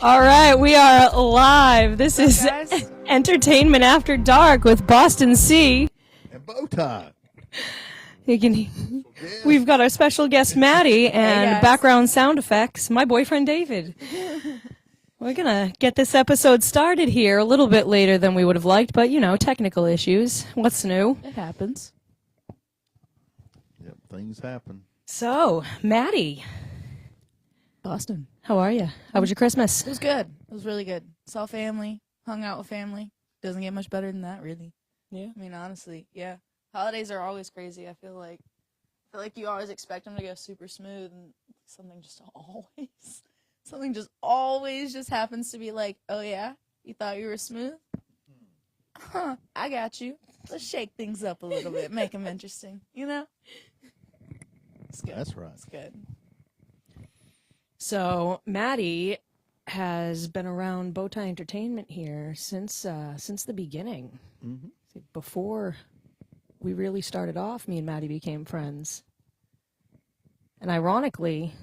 All right, we are live. This is guys? Entertainment After Dark with Boston C. And BowTie. We've got our special guest Maddy and guys. background sound effects, my boyfriend David. We're going to get this episode started here a little bit later than we would have liked, but, you know, technical issues. What's new? It happens. Yep, things happen. So, Maddy, Boston. how are you? How was your Christmas? It was good. It was really good. Saw family. Hung out with family. Doesn't get much better than that, really. Yeah. I mean, honestly, yeah. Holidays are always crazy. I feel like you always expect them to go super smooth, and something just always happens to be like, oh yeah, you thought you were smooth? Huh, I got you. Let's shake things up a little bit, make them interesting, you know? It's good. That's right. It's good. So, Maddy has been around BowTie Entertainment here since the beginning. Mm-hmm. Before we really started off, me and Maddy became friends. And ironically,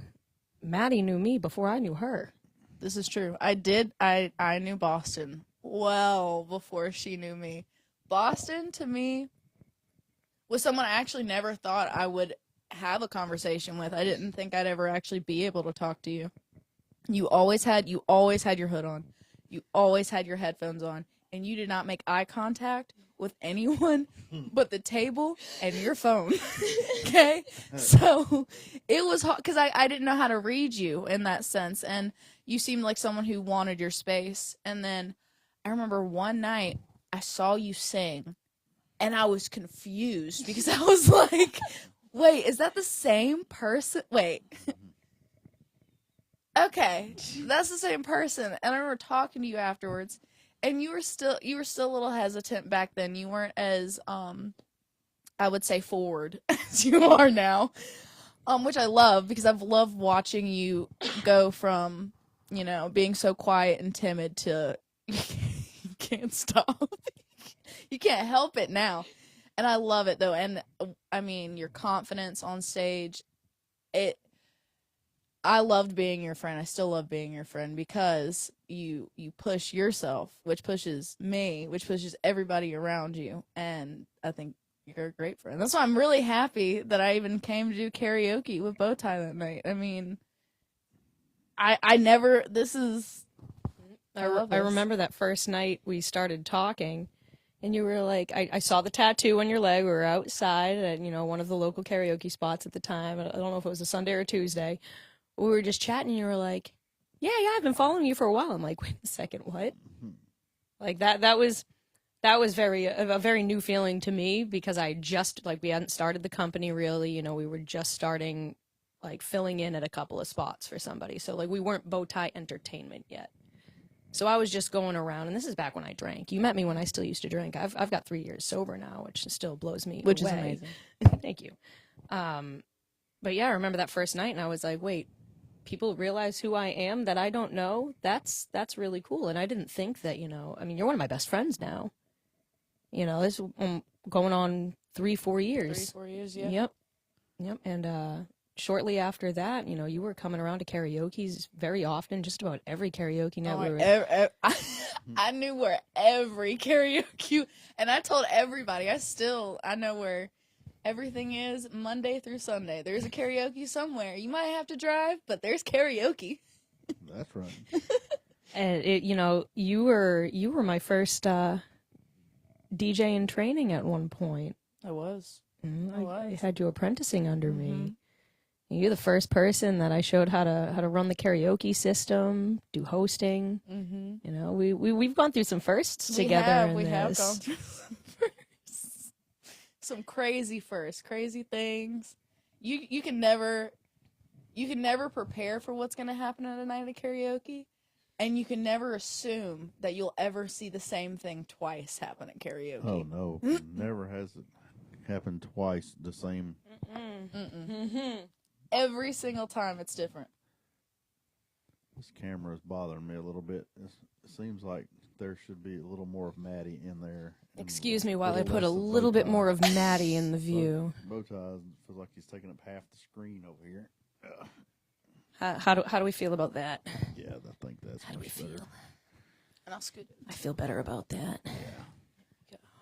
Maddy knew me before I knew her. This is true. I knew Boston well before she knew me. Boston, to me, was someone I actually never thought I would have a conversation with. I didn't think I'd ever actually be able to talk to you. You always had your hood on. You always had your headphones on. And you did not make eye contact with anyone but the table and your phone. Okay? So it was hard because I didn't know how to read you in that sense. And you seemed like someone who wanted your space. And then I remember one night I saw you sing and I was confused because I was like, wait, is that the same person? Wait. Okay, that's the same person. And I remember talking to you afterwards. And you were still a little hesitant back then. You weren't as I would say forward as you are now. Which I love because I've loved watching you go from, you know, being so quiet and timid to you can't stop. You can't help it now. And I love it though. And I mean, your confidence on stage, I loved being your friend. I still love being your friend because you push yourself, which pushes me, which pushes everybody around you. And I think you're a great friend. That's why I'm really happy that I even came to do karaoke with BowTie that night. I mean, I remember that first night we started talking, and you were like, I saw the tattoo on your leg. We were outside at, you know, one of the local karaoke spots at the time. I don't know if it was a Sunday or a Tuesday. We were just chatting, and you were like, yeah, I've been following you for a while. I'm like, wait a second, what? Like, that was a very new feeling to me because we hadn't started the company really. You know, we were just starting, like, filling in at a couple of spots for somebody. So, like, we weren't BowTie Entertainment yet. So I was just going around, and this is back when I drank. You met me when I still used to drink. I've got 3 years sober now, which still blows me away. which is amazing. Thank you. But yeah, I remember that first night, and I was like, wait, people realize who I am that I don't know? That's really cool. And I didn't think that, you know, I mean, you're one of my best friends now. You know, this is going on 3-4 years. 3-4 years, yeah. Yep. And shortly after that, you know, you were coming around to karaoke's very often, just about every karaoke night we were. I knew where every karaoke, and I told everybody, I know where everything is Monday through Sunday. There's a karaoke somewhere. You might have to drive, but there's karaoke. That's right. And you know, you were my first DJ in training at one point. I was. I had you apprenticing under me. You're the first person that I showed how to run the karaoke system, do hosting. Mm-hmm. You know, we've gone through some firsts together. We have gone through some firsts. Some crazy things. You can never prepare for what's gonna happen at a night of karaoke, and you can never assume that you'll ever see the same thing twice happen at karaoke. Oh no, never has it happened twice the same. Every single time it's different. This camera is bothering me a little bit. It seems like there should be a little more of Maddy in there. Excuse me while I put a little bit more of Maddy in the view. BowTie feels like he's taking up half the screen over here. How do we feel about that? Yeah, I think that's How do we much feel? better. And I'll scoot. I feel better about that.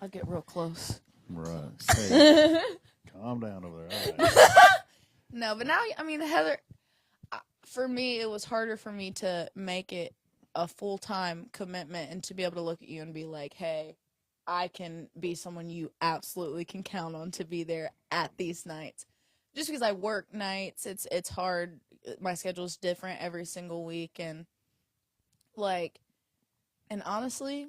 I'll get real close. Right. Hey, calm down over there. All right. No, but now, I mean, Heather, for me, it was harder for me to make it a full-time commitment and to be able to look at you and be like, hey, I can be someone you absolutely can count on to be there at these nights. Just because I work nights, it's hard. My schedule's different every single week, and and honestly,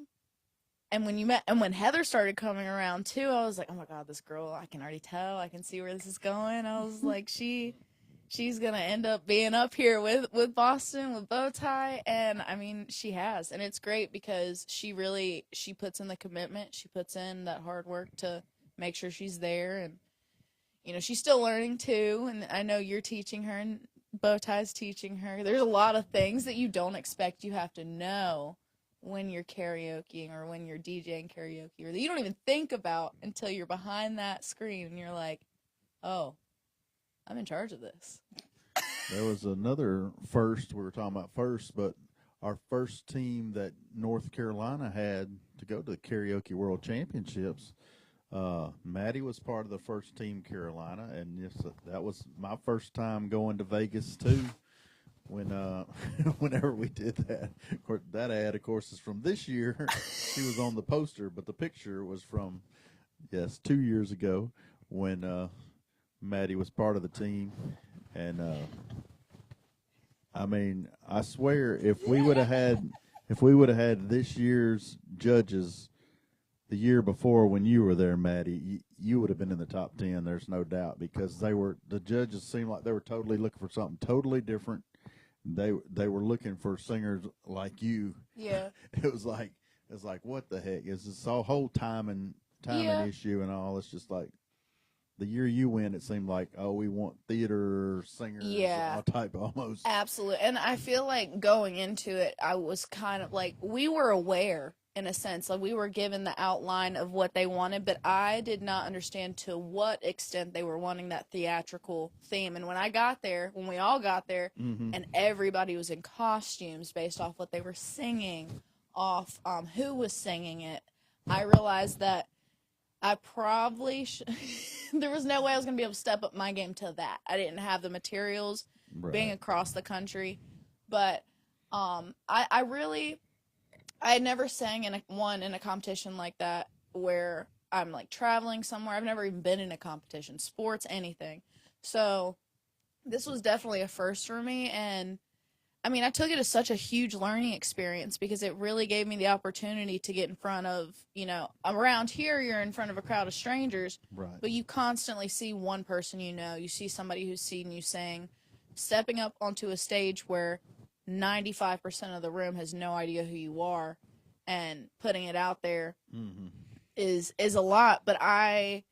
and when Heather started coming around too, I was like, oh my God, this girl, I can already tell, I can see where this is going. I was like, she's gonna end up being up here with Boston, with BowTie, and I mean, she has, and it's great because she puts in the commitment, she puts in that hard work to make sure she's there, and she's still learning too, and I know you're teaching her, and BowTie's teaching her. There's a lot of things that you don't expect you have to know when you're karaokeing or when you're DJing karaoke, or that you don't even think about until you're behind that screen and you're like, oh, I'm in charge of this. There was another first. We were talking about first, but our first team that North Carolina had to go to the Karaoke World Championships, Maddy was part of the first team Carolina, and yes, that was my first time going to Vegas too. When whenever we did that, of course, that ad, of course, is from this year. She was on the poster, but the picture was from 2 years ago when Maddy was part of the team, and I mean, I swear, if we would have had this year's judges the year before when you were there, Maddy, you would have been in the top 10. There's no doubt, because the judges seemed like they were totally looking for something totally different. They were looking for singers like you. Yeah. It was like what the heck is this whole timing issue and all? It's just like the year you went, it seemed like, oh, we want theater singers, all type almost. Absolutely. And I feel like going into it, I was kind of like, we were aware in a sense, like we were given the outline of what they wanted, but I did not understand to what extent they were wanting that theatrical theme. And when we all got there, and everybody was in costumes based off what they were singing, off who was singing it, I realized that I probably there was no way I was going to be able to step up my game to that. I didn't have the materials being across the country, but I had never sang in a competition like that where I'm like traveling somewhere. I've never even been in a competition, sports, anything. So this was definitely a first for me, and I mean, I took it as such a huge learning experience because it really gave me the opportunity to get in front of, around here you're in front of a crowd of strangers, but you constantly see one person you see somebody who's seen you sing, stepping up onto a stage where 95% of the room has no idea who you are, and putting it out there is a lot, but I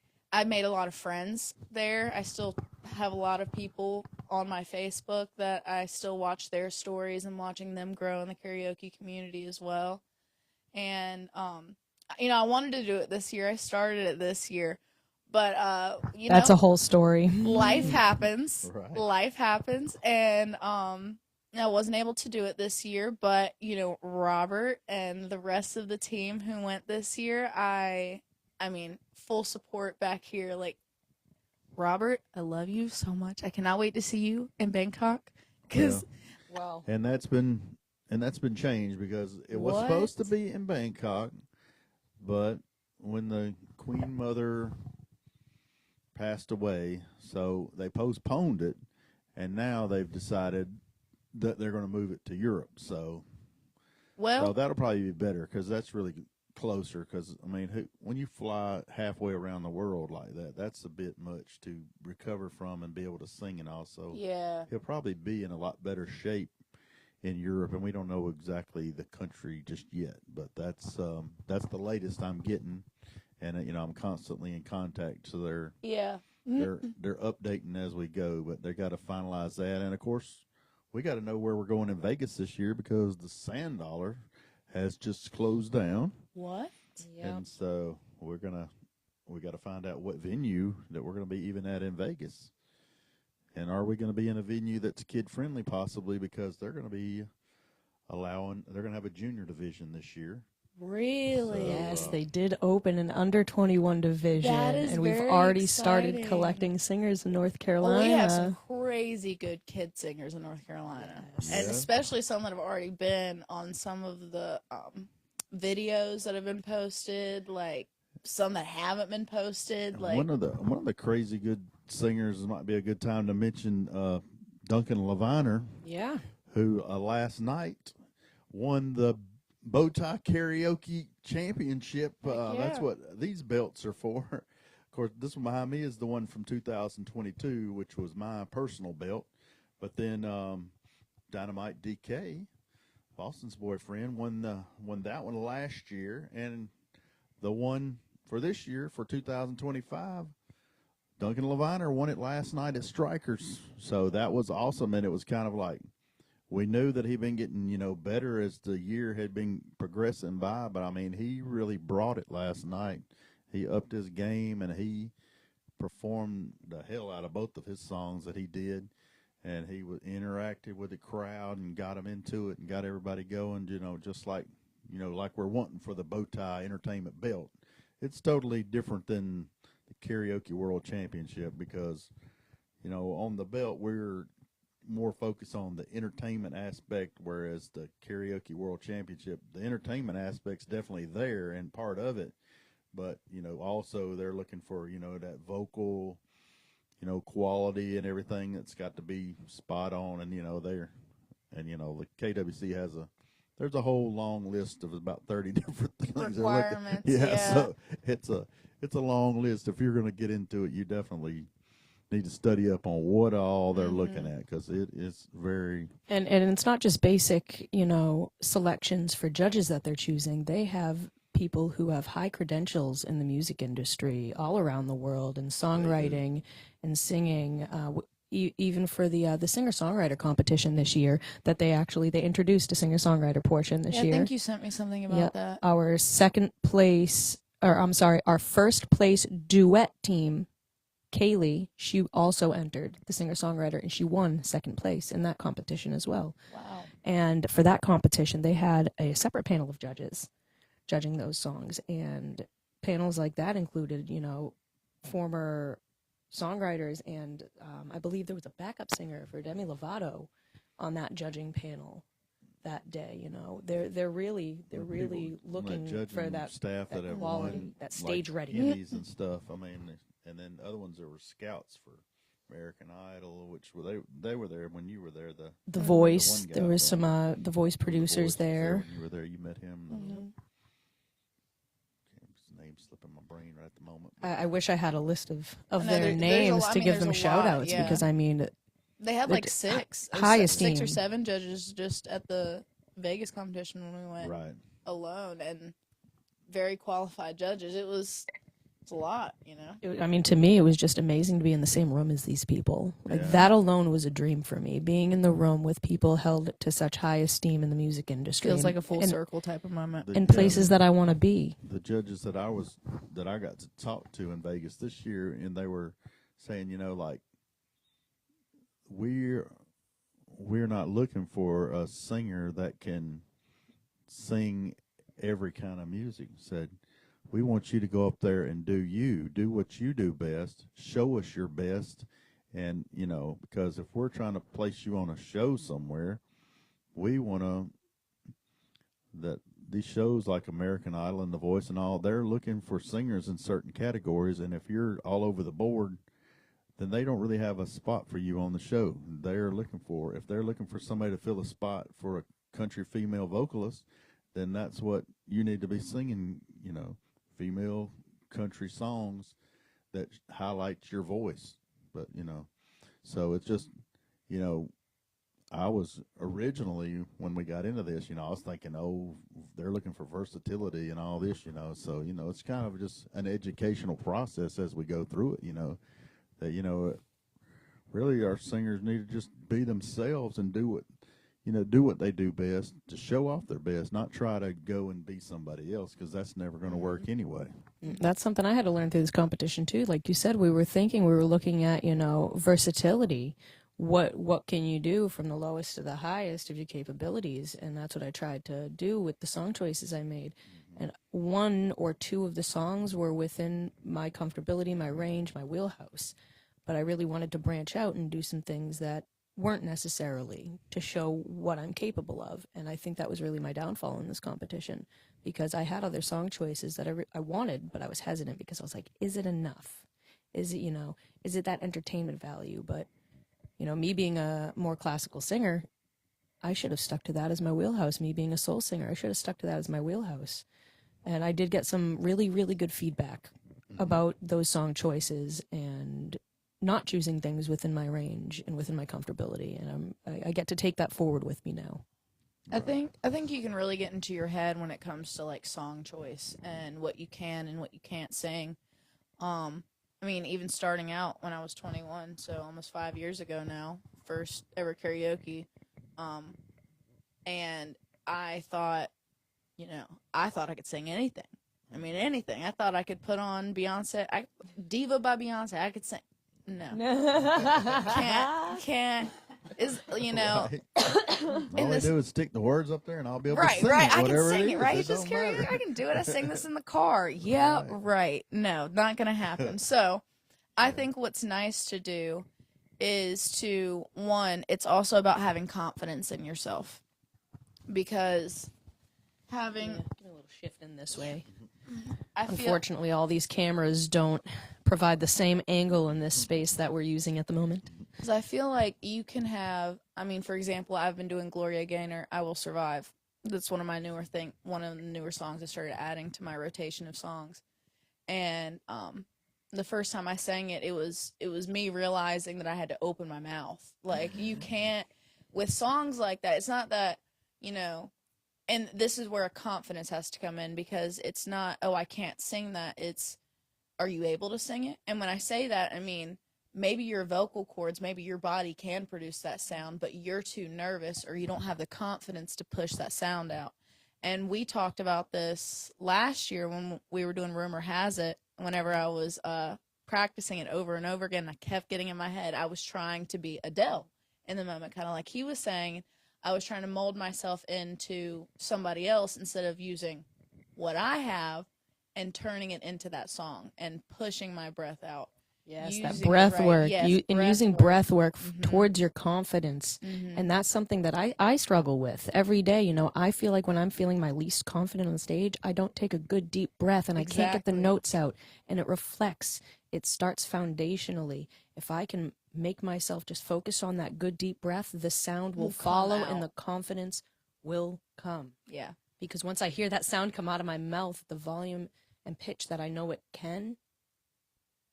made a lot of friends there. I still have a lot of people on my Facebook that I still watch their stories and watching them grow in the karaoke community as well. And, I wanted to do it this year. I started it this year, but, That's a whole story. Life happens. Right. Life happens. And, I wasn't able to do it this year, but, Robert and the rest of the team who went this year, I mean, full support back here. Like, Robert, I love you so much. I cannot wait to see you in Bangkok. Wow. And that's been changed because it was supposed to be in Bangkok, but when the Queen Mother passed away, so they postponed it, and now they've decided that they're going to move it to Europe. So that'll probably be better because that's really closer. Because I mean, when you fly halfway around the world like that, that's a bit much to recover from and be able to sing. And also, he'll probably be in a lot better shape in Europe, and we don't know exactly the country just yet. But that's the latest I'm getting, and I'm constantly in contact. So they're updating as we go, but they got to finalize that, and of course, we got to know where we're going in Vegas this year because the Sand Dollar has just closed down. What? Yep. And so we got to find out what venue that we're going to be even at in Vegas. And are we going to be in a venue that's kid friendly? Possibly, because they're going to be they're going to have a junior division this year. Really? Yes, they did open an under 21 division, That is and we've very already started exciting. collecting singers in North Oh, Carolina. we have some crazy good kid singers in North Carolina, and Yeah. especially some that have already been on some of the videos that have been posted, like some that haven't been posted. Like One of the crazy good singers might be a good time to mention Duncan Leviner, Yeah. who last night won the BowTie Karaoke Championship. That's yeah. what these belts are for. Of course, this one behind me is the one from 2022, which was my personal belt. But then Dynamite DK, Boston's boyfriend, won that one last year, and the one for this year for 2025. Duncan Leviner won it last night at Strikers, so that was awesome, and it was kind of like we knew that he'd been getting, better as the year had been progressing by, but I mean, he really brought it last night. He upped his game, and he performed the hell out of both of his songs that he did, and he was interactive with the crowd and got them into it and got everybody going, just like, like we're wanting for the BowTie Entertainment belt. It's totally different than the Karaoke World Championship because, on the belt, we're more focused on the entertainment aspect, whereas the Karaoke World Championship, the entertainment aspect's definitely there and part of it, but also they're looking for that vocal quality and everything that's got to be spot on, and there, and the KWC there's a whole long list of about 30 different things requirements. yeah, so it's a long list. If you're going to get into it, you definitely need to study up on what all they're looking at, because it is very And it's not just basic, selections for judges that they're choosing. They have people who have high credentials in the music industry all around the world in songwriting and singing. Even for the singer-songwriter competition this year, that they introduced a singer-songwriter portion this I year. think you sent me something about that. Our our first place duet team, Kaylee, she also entered the singer-songwriter, and she won second place in that competition as well. Wow. And for that competition, they had a separate panel of judges judging those songs. And panels like that included, former songwriters, and I believe there was a backup singer for Demi Lovato on that judging panel that day. They're really looking for that staff that have quality, won, that stage like ready. Indies and stuff. I mean, and then other ones, there were scouts for American Idol, which they were there when you were there. The Voice, one guy there was from- some The Voice producers The Voice was there. when you were there, you met him. His name's slipping my brain right at the moment. I wish I had a list of I know their there's a names lot- to give there's them a shout lot, outs yeah. because I mean, They had like six high or esteem. 7 judges just at the Vegas competition when we went Right. alone, and very qualified judges. It's a lot, to me, it was just amazing to be in the same room as these people. Like, Yeah. that alone was a dream for me. Being in the room with people held to such high esteem in the music industry. Feels and- like a full and- circle type of moment. The- in places that I want to be. The judges that I got to talk to in Vegas this year, and they were saying, like, we're not looking for a singer that can sing every kind of music. Said, we want you to go up there and do what you do best, show us your best, and because if we're trying to place you on a show somewhere, we want to that these shows like American Idol and The Voice and all, they're looking for singers in certain categories, and if you're all over the board, then they don't really have a spot for you on the show. If they're looking for somebody to fill a spot for a country female vocalist, then that's what you need to be singing, female country songs that highlight your voice. But, so it's just, I was originally, when we got into this, I was thinking, they're looking for versatility and all this, so, it's kind of just an educational process as we go through it, that, really our singers need to just be themselves and do what, do what they do best to show off their best, not try to go and be somebody else, because that's never going to work anyway. That's something I had to learn through this competition too. Like you said, we were looking at, versatility. What can you do from the lowest to the highest of your capabilities? And that's what I tried to do with the song choices I made. And one or two of the songs were within my comfortability, my range, my wheelhouse. But I really wanted to branch out and do some things that weren't necessarily to show what I'm capable of. And I think that was really my downfall in this competition, because I had other song choices that I wanted, but I was hesitant because I was like, is it enough? Is it, is it that entertainment value? But, me being a more classical singer, I should have stuck to that as my wheelhouse. Me being a soul singer, I should have stuck to that as my wheelhouse. And I did get some really, really good feedback about those song choices and not choosing things within my range and within my comfortability. And I get to take that forward with me now. I think you can really get into your head when it comes to like song choice and what you can and what you can't sing. Even starting out when I was 21, so almost 5 years ago now, first ever karaoke. And I thought, I could sing anything. Anything. I thought I could put on Beyonce, Diva by Beyonce. I could sing. No. Can't. Is, Right. All I do is stick the words up there, and I'll be able to sing right. it, I whatever can sing it it, is. right? It It's just don't matter. karaoke. I can do it. I sing this in the car. Yeah, right. No, not gonna happen. So, I think what's nice to do is to, one, it's also about having confidence in yourself, because having Give me a little shift in this way. I feel Unfortunately, all these cameras don't provide the same angle in this space that we're using at the moment. because I feel like you can have. For example, I've been doing Gloria Gaynor, "I Will Survive." That's one of the newer songs I started adding to my rotation of songs, and the first time I sang it, it was me realizing that I had to open my mouth. Like, you can't with songs like that. It's not that, and this is where a confidence has to come in, because it's not, oh, I can't sing that. It's, are you able to sing it? And when I say that, I mean, maybe your vocal cords, maybe your body can produce that sound, but you're too nervous or you don't have the confidence to push that sound out. And we talked about this last year when we were doing Rumor Has It. Whenever I was practicing it over and over again, I kept getting in my head, I was trying to be Adele in the moment, kind of like he was saying. I was trying to mold myself into somebody else instead of using what I have and turning it into that song and pushing my breath out. Yes, that breath work. Yes, Using breath work towards your confidence. And that's something that I struggle with every day. I feel like when I'm feeling my least confident on stage, I don't take a good deep breath and I can't get the notes out. And it reflects. It starts foundationally. If I can make myself just focus on that good deep breath, the sound will follow and the confidence will come. Yeah. Because once I hear that sound come out of my mouth, the volume and pitch that I know it can,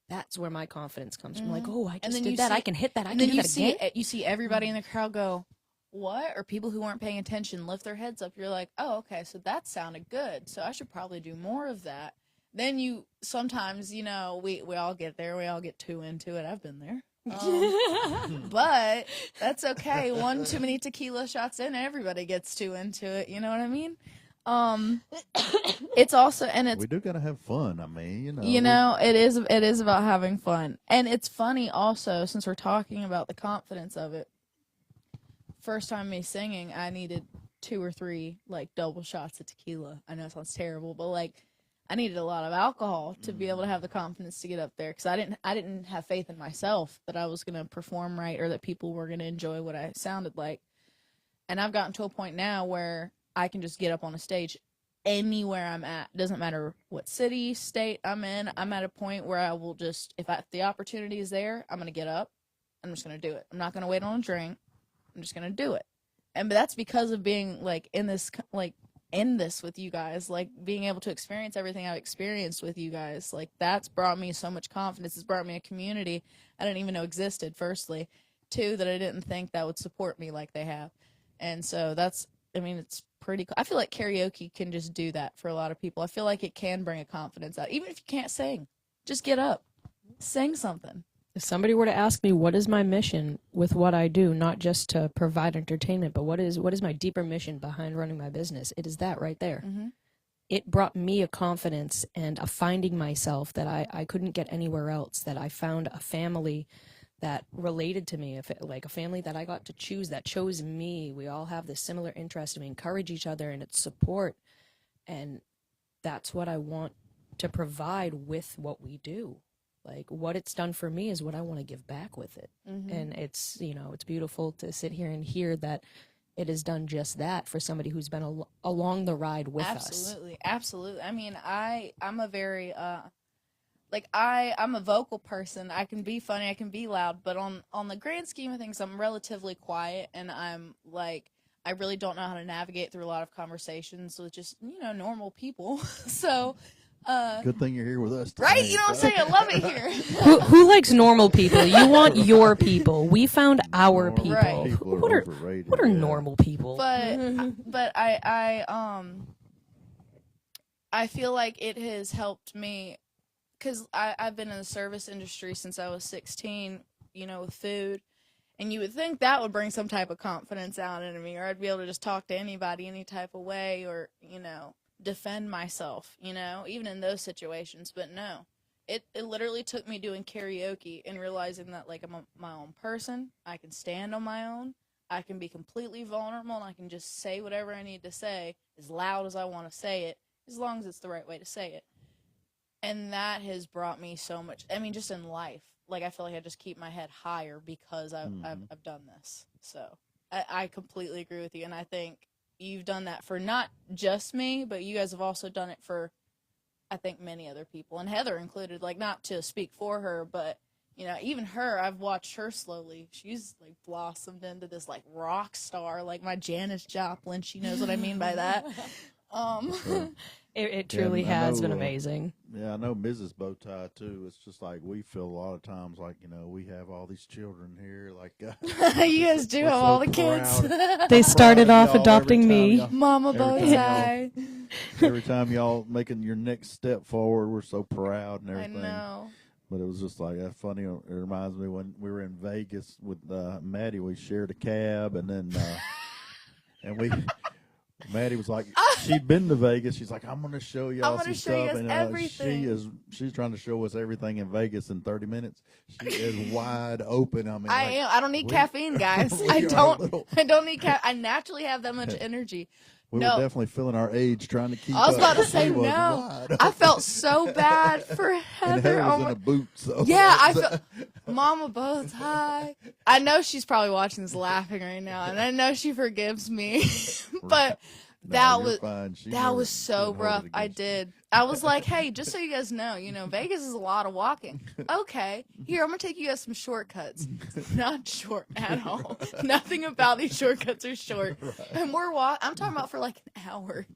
that's where my confidence comes from. Like, oh, I just did that. I can hit that. I can do that again. You see everybody in the crowd go, what? Or people who weren't paying attention lift their heads up. You're like, oh, okay, so that sounded good. So I should probably do more of that. Then you sometimes, we all get there. We all get too into it. I've been there. But that's okay. One too many tequila shots in, everybody gets too into it. You know what I mean? It's also, and it's, we do gotta have fun. it is about having fun. And it's funny also, since we're talking about the confidence of it, first time me singing, I needed 2 or 3 like double shots of tequila. I know it sounds terrible, but like I needed a lot of alcohol to be able to have the confidence to get up there, because I didn't have faith in myself that I was going to perform right or that people were going to enjoy what I sounded like. And I've gotten to a point now where I can just get up on a stage anywhere I'm at. It doesn't matter what city, state I'm in. I'm at a point where I will just, if the opportunity is there, I'm going to get up. I'm just going to do it. I'm not going to wait on a drink. I'm just going to do it. And but that's because of being like in this with you guys, like being able to experience everything I've experienced with you guys. Like that's brought me so much confidence. It's brought me a community I didn't even know existed, firstly. 2, that I didn't think that would support me like they have. And so that's, it's pretty cool. I feel like karaoke can just do that for a lot of people. I feel like it can bring a confidence out. Even if you can't sing, just get up, sing something. If somebody were to ask me what is my mission with what I do, not just to provide entertainment, but what is my deeper mission behind running my business, it is that right there. Mm-hmm. It brought me a confidence and a finding myself that I couldn't get anywhere else, that I found a family that related to me, like a family that I got to choose, that chose me. We all have this similar interest, and we encourage each other, and it's support. And that's what I want to provide with what we do. Like, what it's done for me is what I want to give back with it. Mm-hmm. And it's, it's beautiful to sit here and hear that it has done just that for somebody who's been along the ride with us. Absolutely. I mean, I'm a very, I'm a vocal person. I can be funny, I can be loud, but on the grand scheme of things, I'm relatively quiet, and I'm like, I really don't know how to navigate through a lot of conversations with just, normal people. So, Good thing you're here with us today. right? You know what I'm saying? I love it here. Who likes normal people? You want your people. We found our Normal people. Right. people What are overrated, what are yeah. normal people? But I feel like it has helped me, because I've been in the service industry since I was 16, with food. And you would think that would bring some type of confidence out in me, or I'd be able to just talk to anybody any type of way, or, defend myself, even in those situations. But no, it literally took me doing karaoke and realizing that, like, I'm my own person. I can stand on my own. I can be completely vulnerable, and I can just say whatever I need to say as loud as I want to say it, as long as it's the right way to say it. And that has brought me so much. I mean, just in life, like, I feel like I just keep my head higher because I've done this. So I completely agree with you, and I think you've done that for not just me, but you guys have also done it for, I think, many other people, and Heather included. Like, not to speak for her, but even her, I've watched her slowly. She's, like, blossomed into this, like, rock star, like my Janis Joplin. She knows what I mean by that. It truly has been know, amazing. Yeah, I know Mrs. BowTie too. It's just like we feel a lot of times like, we have all these children here. Like, You guys do we're have so all the kids. proud. They started Proud of off y'all adopting every time me. y'all- Mama every time BowTie. Every time y'all making your next step forward, we're so proud and I everything. know. But it was just like that's funny. It reminds me when we were in Vegas with Maddie. We shared a cab, and then Maddie was like, she'd been to Vegas. She's like, I'm going to show y'all I'm some gonna show you stuff. guys And everything. she's trying to show us everything in Vegas in 30 minutes. She is wide open. I mean, I am. I don't need caffeine, guys. we I are don't. I don't need I naturally have that much energy. We No. were definitely feeling our age trying to keep I was up. about to She say was no. wide I open. felt so bad for And Heather. Heather Oh was in my- a boot. So Yeah, I felt. Mama BowTie. I know she's probably watching this laughing right now, and I know she forgives me. But No, that you're was fine. She that never- was she so wouldn't hold rough. it I against you. did. I was like, hey, just so you guys know, Vegas is a lot of walking. Okay, here, I'm gonna take you guys some shortcuts. Not short at all. Nothing about these shortcuts are short. And I'm talking about for like an hour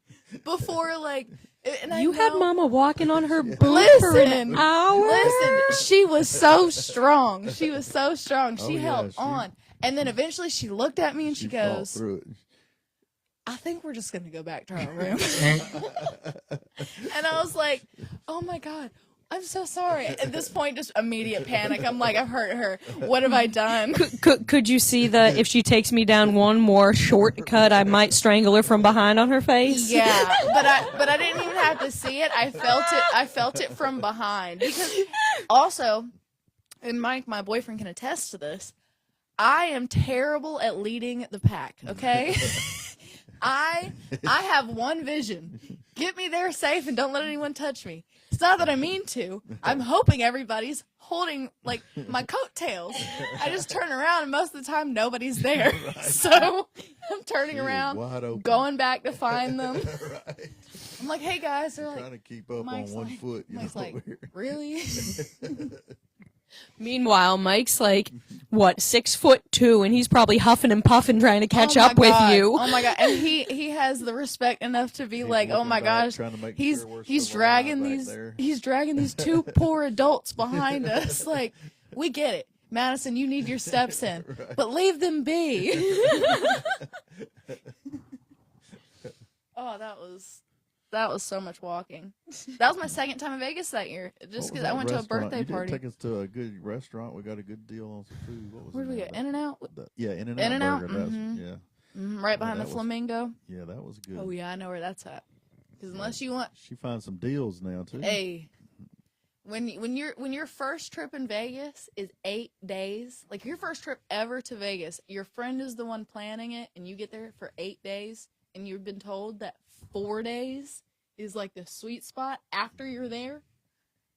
before, like. And You had Mama walking on her boot for Listen, an hour? Listen, she was so strong. She was so strong. She Oh, yeah, held she- on. And then eventually she looked at me and she fought goes, through it. I think we're just going to go back to our room. And I was like, oh my God, I'm so sorry. At this point, just immediate panic. I'm like, I've hurt her. What have I done? Could you see that if she takes me down one more shortcut, I might strangle her from behind on her face? Yeah, but I didn't even have to see it. I felt it from behind. Because also, and Mike, my boyfriend, can attest to this, I am terrible at leading the pack, okay? I have one vision. Get me there safe and don't let anyone touch me. It's not that I mean to. I'm hoping everybody's holding, like, my coattails. I just turn around and most of the time nobody's there. So I'm turning She is around, wide open. going back to find them. Right. I'm like, hey guys. They're Trying like, to keep up Mike's on one like- foot. Mike's like, over here. really? Meanwhile, Mike's like, what, 6'2", and he's probably huffing and puffing trying to catch Oh my up with God. you. Oh my God. And he has the respect enough to be He's like, oh looking my back, gosh, trying to make he's sure we're he's still dragging alive back these there. he's dragging these two poor adults behind us. Like, we get it. Madison, you need your steps in. Right. But leave them be. Oh, that was That was so much walking. That was my second time in Vegas that year. Just because I went to a birthday party. You did take us to a good restaurant. We got a good deal on some food. What was Where did we the get? name of In-N-Out? that? Yeah, In-N-Out. In-N-Out? Burger. That's- Mhm. Yeah, Right behind the that was- Flamingo. yeah, that was good. Oh, yeah, I know where that's at. Because unless you want... She finds some deals now too. Hey, when your first trip in Vegas is 8 days, like your first trip ever to Vegas, your friend is the one planning it, and you get there for 8 days, and you've been told that 4 days is like the sweet spot after you're there.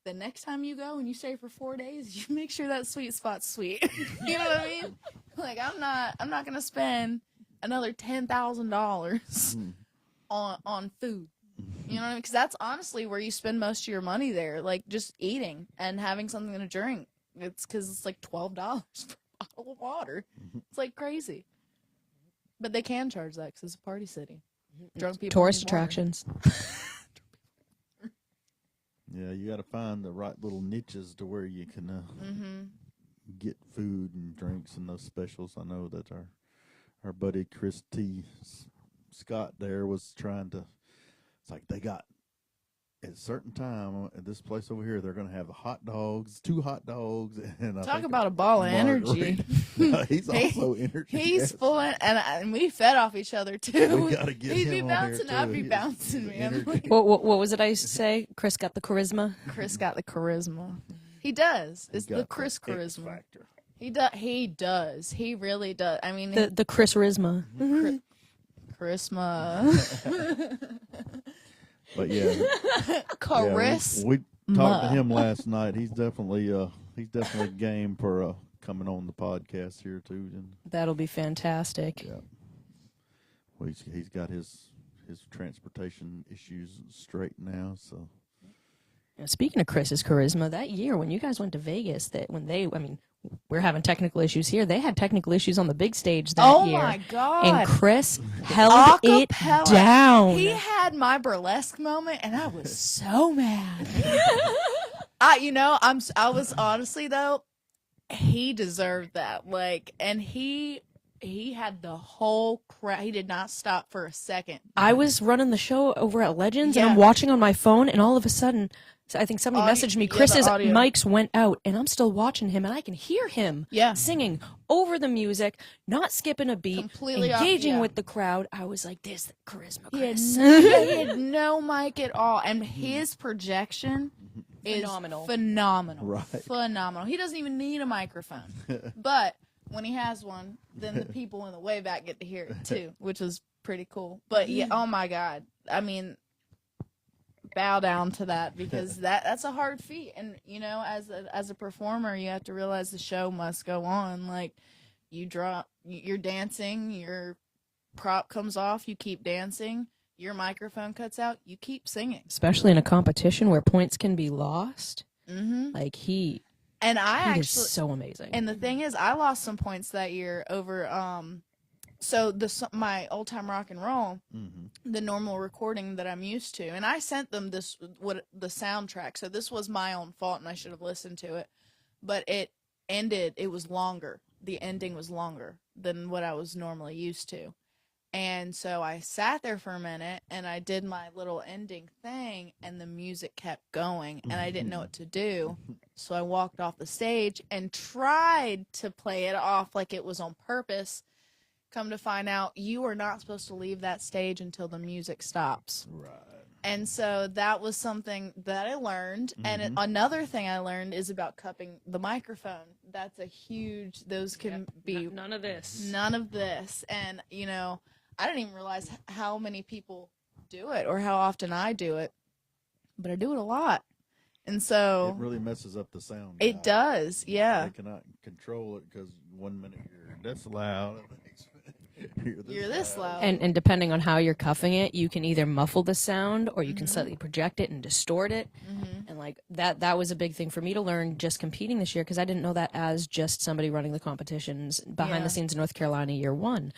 The next time you go and you stay for 4 days, you make sure that sweet spot's sweet. You know what I mean? Like I'm not gonna spend another $10,000 on food. You know what I mean? Because that's honestly where you spend most of your money there, like just eating and having something to drink. It's because it's like $12 for a bottle of water. It's like crazy. But they can charge that because it's a party city. Drunk people Tourist need water. attractions. Yeah, you got to find the right little niches to where you can get food and drinks and those specials. I know that our buddy Chris T. Scott there was trying to. It's like they got at a certain time at this place over here. They're going to have hot dogs, 2 hot dogs, and I Talk think about a ball of margarita. energy. He's also energy. He's full of, and we fed off each other too. We gotta get He'd be him on here, bouncing, too. I'd be He's bouncing, man. energy. Like, What was it I say? Chris got the charisma. Chris got the charisma. He does. It's Got the Chris X charisma. factor. He does. He does. He really does. I mean, The Chris charisma. charisma. But yeah, Charisma. we talked to him last night. He's definitely game for coming on the podcast here too. And That'll be fantastic. yeah, well, he's got his transportation issues straight now. So Now, speaking of Chris's charisma, that year when you guys went to Vegas, we're having technical issues here. They had technical issues on the big stage that Oh year. my God. And Chris held it Acapella. down. He had my burlesque moment, and I was so mad. I was honestly though, he deserved that. Like, and he had the whole crowd. He did not stop for a second. I was running the show over at Legends, and Yeah. I'm watching on my phone, and all of a sudden, I think somebody messaged me, yeah, the Chris's audio. mics went out, and I'm still watching him, and I can hear him Yeah. singing over the music, not skipping a beat, Completely off, engaging yeah. with the crowd. I was like, this charisma He had, Chris. he had no mic at all, and his projection is Phenomenal. phenomenal. Right. Phenomenal. He doesn't even need a microphone, but when he has one, then the people in the way back get to hear it too, which is pretty cool. But yeah, oh my God, I mean, bow down to that because that's a hard feat, and as a performer, you have to realize the show must go on. Like you're dancing, your prop comes off, you keep dancing. Your microphone cuts out, you keep singing. Especially in a competition where points can be lost. Mm-hmm. Like, he And I is actually, so amazing. and the thing is, I lost some points that year over. So my old time rock and roll, the normal recording that I'm used to, and I sent them the soundtrack. So this was my own fault, and I should have listened to it. But it ended. It was longer. The ending was longer than what I was normally used to. And so I sat there for a minute and I did my little ending thing and the music kept going and I didn't know what to do. So I walked off the stage and tried to play it off like it was on purpose. Come to find out, you are not supposed to leave that stage until the music stops. right. And so that was something that I learned. And another thing I learned is about cupping the microphone. That's a huge, those can be None of this. none of this. And, I didn't even realize how many people do it or how often I do it, but I do it a lot. And so It really messes up the sound. it does. Yeah. They cannot control it because 1 minute you're this loud, and the next minute You're this loud. And depending on how you're cuffing it, you can either muffle the sound or you can slightly project it and distort it. And like that was a big thing for me to learn just competing this year because I didn't know that as just somebody running the competitions behind Yeah. the scenes in North Carolina year one.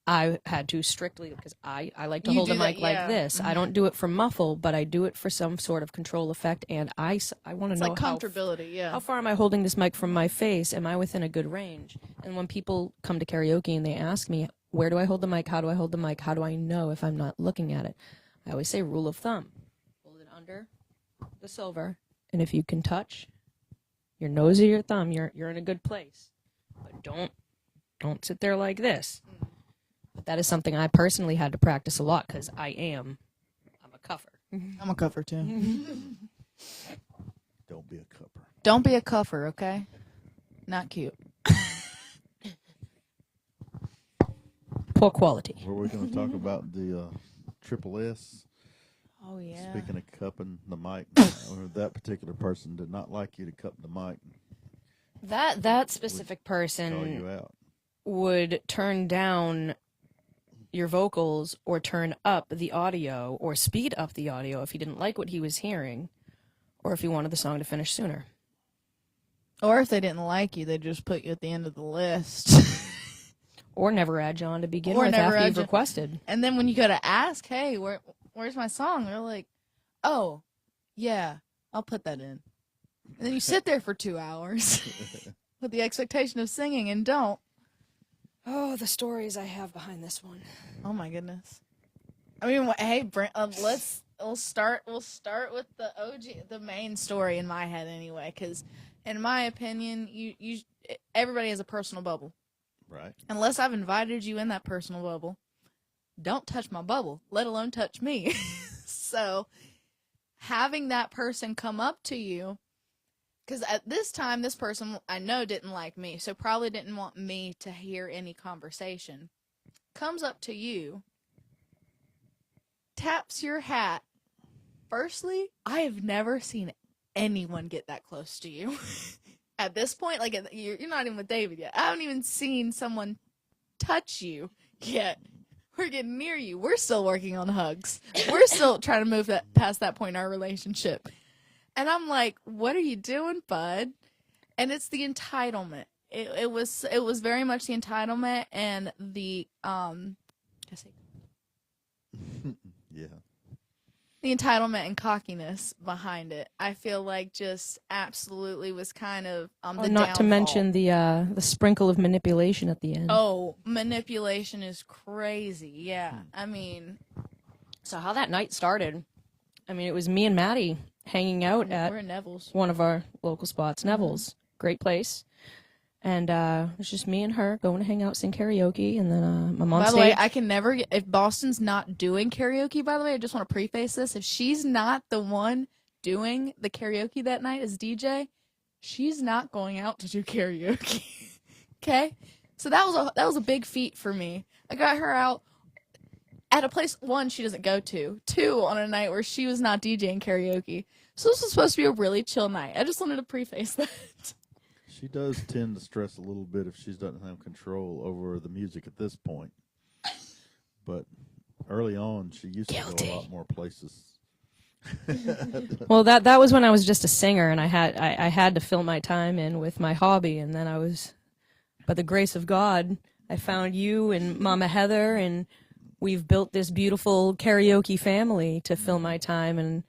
I had to strictly, because I like to You hold a do that, mic like yeah. this. I don't do it for muffle, but I do it for some sort of control effect. And I want to It's know like comfortability. Yeah. how far am I holding this mic from my face? Am I within a good range? And when people come to karaoke and they ask me, where do I hold the mic? How do I hold the mic? How do I know if I'm not looking at it? I always say rule of thumb. Hold it under the silver, and if you can touch your nose or your thumb, you're in a good place. But don't sit there like this. But that is something I personally had to practice a lot because I'm a cuffer. I'm a cuffer too. Don't be a cupper. Don't be a cuffer, okay? Not cute. Poor quality. Were we going to talk about the Triple S? Oh yeah. Speaking of cupping the mic, or that particular person did not like you to cup the mic. That specific Call you person out. would turn down your vocals or turn up the audio or speed up the audio if he didn't like what he was hearing or if he wanted the song to finish sooner. Or if they didn't like you, they just put you at the end of the list. Or never add you on to begin Or with never after add you've you- requested. And then when you go to ask, hey, where's my song? They're like, oh, yeah, I'll put that in. And then you sit there for 2 hours with the expectation of singing and don't. Oh, the stories I have behind this one. Oh my goodness. I mean, hey, Brent, we'll start with the OG, the main story in my head anyway, because in my opinion, everybody has a personal bubble. Right. Unless I've invited you in that personal bubble, don't touch my bubble, let alone touch me. So having that person come up to you, because at this time, this person I know didn't like me, so probably didn't want me to hear any conversation, comes up to you, taps your hat. Firstly, I have never seen anyone get that close to you. At this point, like, you're not even with David yet. I haven't even seen someone touch you yet. We're getting near you. We're still working on hugs. We're still trying to move past that point in our relationship. And I'm like, what are you doing, bud? And it's the entitlement. It was very much the entitlement and the Yeah. the entitlement and cockiness behind it. I feel like just absolutely was kind of the Not to downfall. mention the sprinkle of manipulation at the end. Oh, manipulation is crazy. Yeah. I mean, So how that night started, I mean, it was me and Maddie hanging out at we're in Neville's. one of our local spots, Neville's. Great place. And it was just me and her going to hang out, sing karaoke, and then I'm on By the stage. way, I can never get, if Boston's not doing karaoke, by the way, I just want to preface this. If she's not the one doing the karaoke that night as DJ, she's not going out to do karaoke. Okay? So that was a big feat for me. I got her out at a place, one, she doesn't go to, two, on a night where she was not DJing karaoke. So this was supposed to be a really chill night. I just wanted to preface that. She does tend to stress a little bit if she doesn't have control over the music at this point. But early on, she used to Guilty. go a lot more places. Well, that was when I was just a singer, and I had to fill my time in with my hobby, and then I was, by the grace of God, I found you and Mama Heather, and we've built this beautiful karaoke family to fill my time, and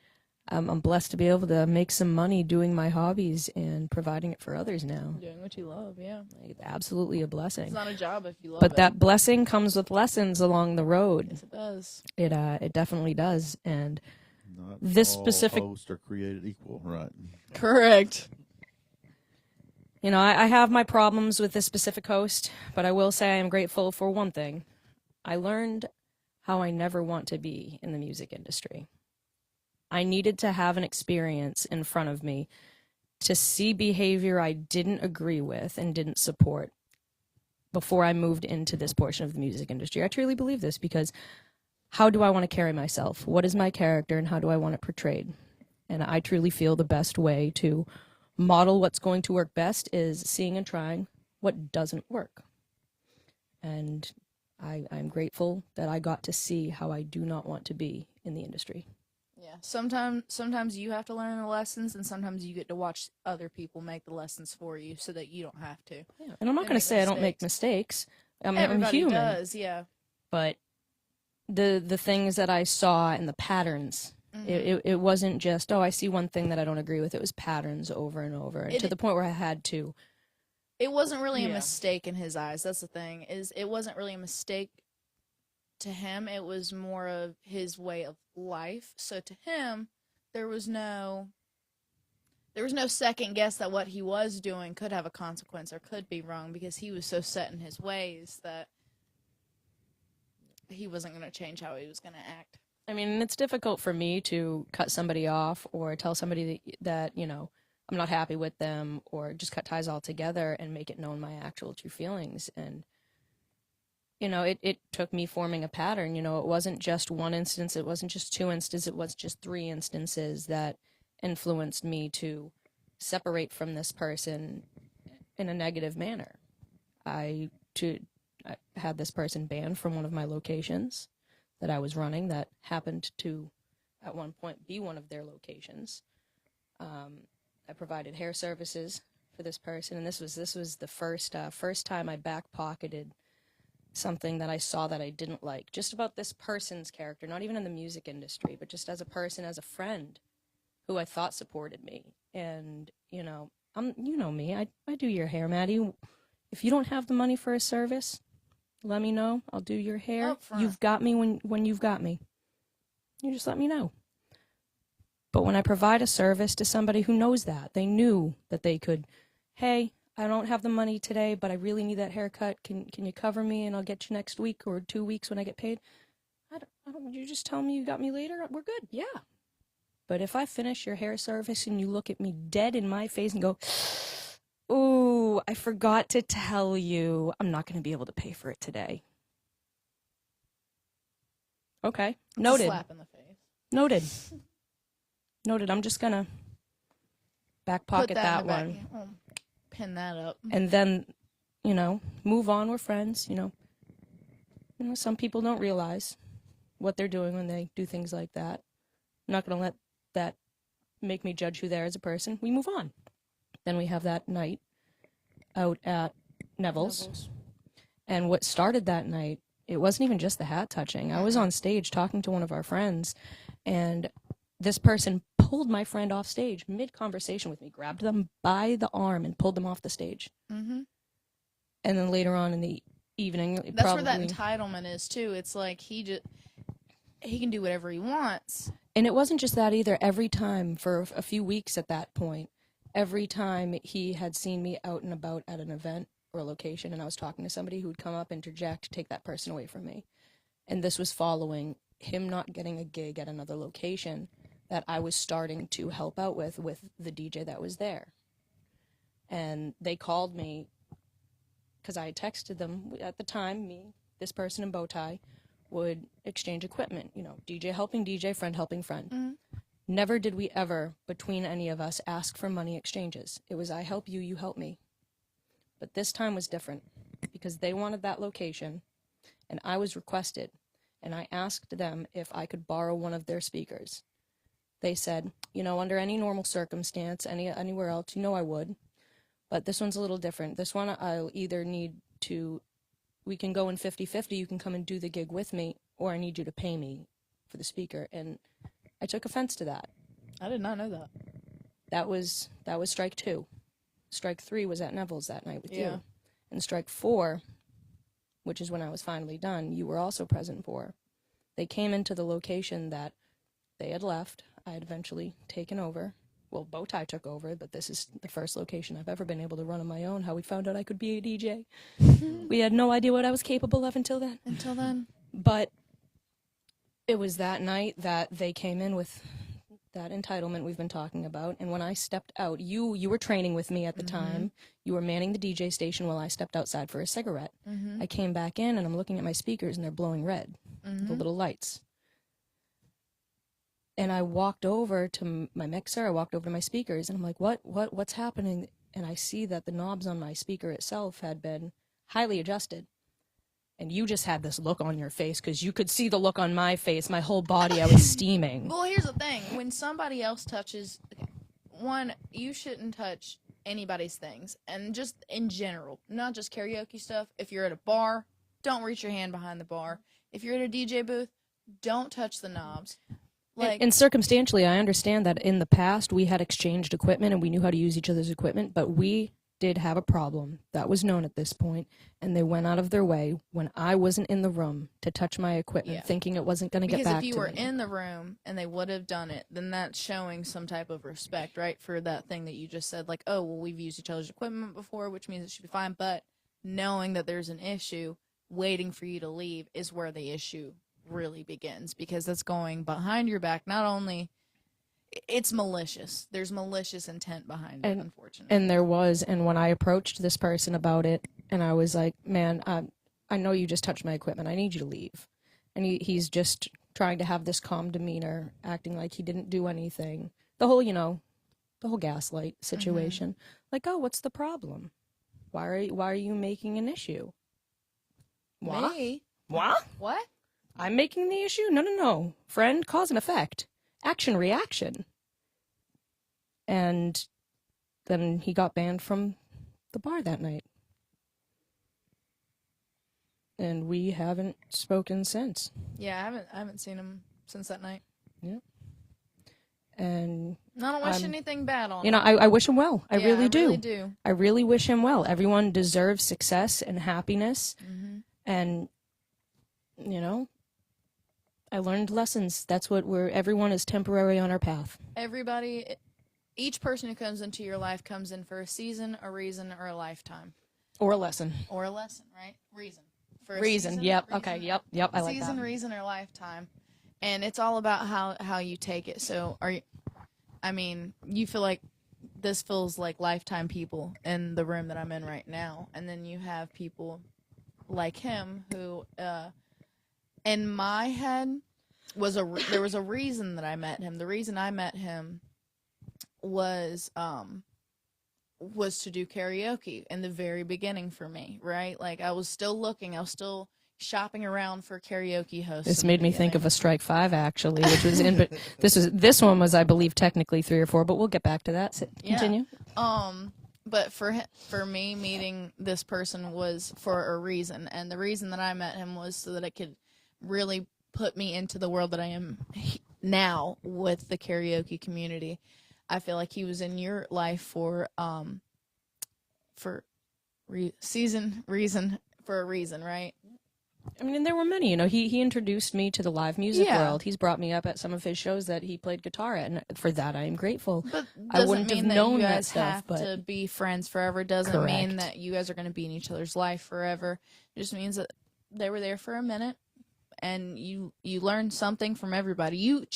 I'm blessed to be able to make some money doing my hobbies and providing it for others now. Doing what you love, yeah. Like, absolutely a It's blessing. not a job if you love But it. that blessing comes with lessons along the road. Yes, it does. It definitely does, and Not This all specific- hosts are created equal, right? Correct. you know, I have my problems with this specific host, but I will say I am grateful for one thing. I learned how I never want to be in the music industry. I needed to have an experience in front of me to see behavior I didn't agree with and didn't support before I moved into this portion of the music industry. I truly believe this because how do I want to carry myself? What is my character and how do I want it portrayed? And I truly feel the best way to model what's going to work best is seeing and trying what doesn't work. And I'm grateful that I got to see how I do not want to be in the industry. Yeah. Sometimes you have to learn the lessons, and sometimes you get to watch other people make the lessons for you, so that you don't have to. Yeah. And I'm not They going to make say I don't make mistakes. I'm Everybody human. does, yeah. But the things that I saw and the patterns, it wasn't just, oh, I see one thing that I don't agree with. It was patterns over and over, and to the point where I had to. It wasn't really a Yeah. mistake in his eyes. That's the thing. Is it wasn't really a mistake to him, it was more of his way of life. So to him, there was no second guess that what he was doing could have a consequence or could be wrong, because he was so set in his ways that he wasn't going to change how he was going to act. I mean, it's difficult for me to cut somebody off or tell somebody that, you know, I'm not happy with them, or just cut ties altogether and make it known my actual true feelings. And, you know, it took me forming a pattern. You know, it wasn't just one instance, it wasn't just two instances, it was just 3 instances that influenced me to separate from this person in a negative manner. I had this person banned from one of my locations that I was running that happened to, at one point, be one of their locations. I provided hair services for this person, and this was the first time I back-pocketed something that I saw that I didn't like, just about this person's character, not even in the music industry, but just as a person, as a friend who I thought supported me. And, you know, you know me, I do your hair, Maddie. If you don't have the money for a service, let me know. I'll do your hair. You've got me when you've got me. You just let me know. But when I provide a service to somebody who knows that, they knew that they could, hey, I don't have the money today, but I really need that haircut. Can you cover me, and I'll get you next week or 2 weeks when I get paid? I don't. You just tell me you got me later. We're good. Yeah. But if I finish your hair service and you look at me dead in my face and go, "Ooh, I forgot to tell you, I'm not going to be able to pay for it today." Okay. Noted. Slap in the face. Noted. Noted. I'm just going to back pocket that one. Oh, pin that up. And then, you know, move on. We're friends, you know. You know, some people don't realize what they're doing when they do things like that. I'm not going to let that make me judge who they are as a person. We move on. Then we have that night out at Neville's. And what started that night, it wasn't even just the hat touching. I was on stage talking to one of our friends, and this person pulled my friend off stage mid-conversation with me, grabbed them by the arm and pulled them off the stage. Mm-hmm. And then later on in the evening, that's where that entitlement is too. It's like he can do whatever he wants. And it wasn't just that either. Every time, for a few weeks at that point, every time he had seen me out and about at an event or a location and I was talking to somebody, who would come up, interject, take that person away from me. And this was following him not getting a gig at another location that I was starting to help out with the DJ that was there. And they called me because I had texted them at the time, this person and BowTie would exchange equipment, you know, DJ helping DJ, friend helping friend. Mm-hmm. Never did we ever, between any of us, ask for money exchanges. It was, I help you, you help me. But this time was different because they wanted that location and I was requested, and I asked them if I could borrow one of their speakers. They said, you know, under any normal circumstance, anywhere else, you know I would. But this one's a little different. This one I'll either need to, we can go in 50-50, you can come and do the gig with me, or I need you to pay me for the speaker. And I took offense to that. I did not know that. That was strike 2. Strike 3 was at Neville's that night with you. And strike 4, which is when I was finally done, you were also present for. They came into the location that they had left. I had eventually taken over. Well, BowTie took over, but this is the first location I've ever been able to run on my own. How we found out I could be a DJ. We had no idea what I was capable of until then. But it was that night that they came in with that entitlement we've been talking about. And when I stepped out, you were training with me at the time. You were manning the DJ station while I stepped outside for a cigarette. I came back in and I'm looking at my speakers and they're blowing red, the little lights. And I walked over to my mixer, I walked over to my speakers, and I'm like, what's happening? And I see that the knobs on my speaker itself had been highly adjusted. And you just had this look on your face, because you could see the look on my face, my whole body, I was steaming. Well, here's the thing. When somebody else touches, one, you shouldn't touch anybody's things. And just in general, not just karaoke stuff. If you're at a bar, don't reach your hand behind the bar. If you're at a DJ booth, don't touch the knobs. And circumstantially, I understand that in the past we had exchanged equipment and we knew how to use each other's equipment, but we did have a problem that was known at this point, and they went out of their way when I wasn't in the room to touch my equipment, Yeah. thinking it wasn't going to get back to me. Because if you were in the room and they would have done it, then that's showing some type of respect, right? For that thing that you just said, like, oh, well, we've used each other's equipment before, which means it should be fine. But knowing that there's an issue, waiting for you to leave is where the issue really begins, because that's going behind your back. Not only it's malicious, there's malicious intent behind it, unfortunately. And there was, and when I approached this person about it, and I was like, man, I know you just touched my equipment. I need you to leave. And he's just trying to have this calm demeanor, acting like he didn't do anything. The whole, the whole gaslight situation. Like, oh, what's the problem? Why are you making an issue? What? Me? What? What? I'm making the issue? No. Friend, cause and effect. Action, reaction. And then he got banned from the bar that night. And we haven't spoken since. Yeah, I haven't seen him since that night. Yeah. And I don't wish anything bad on him. I wish him well. I really do. I really do. I really wish him well. Everyone deserves success and happiness. And, I learned lessons. That's what everyone is temporary on our path. Everybody, each person who comes into your life comes in for a season, a reason, or a lifetime. Or a lesson. Or a lesson, right? Reason. For a Reason. season, Yep. reason, Okay. Yep. I like that. Season, reason, or lifetime. And it's all about how you take it. So you feel like this feels like lifetime people in the room that I'm in right now. And then you have people like him who, in my head, there was a reason that I met him. The reason I met him was to do karaoke in the very beginning for me, right? Like, I was still looking. I was still shopping around for karaoke hosts. This made me think of a Strike 5, actually, which was in, but this one was, I believe, technically 3 or 4, but we'll get back to that. Continue. But for me, meeting this person was for a reason, and the reason that I met him was so that it could really put me into the world that I am now with the karaoke community. I feel like he was in your life for a reason, right? I mean, and there were many. He introduced me to the live music world. He's brought me up at some of his shows that he played guitar at, and for that I am grateful. But I wouldn't have known you that guys stuff. have But to be friends forever. Doesn't Correct. mean that you guys are going to be in each other's life forever. It just means that they were there for a minute, and you learn something from everybody. You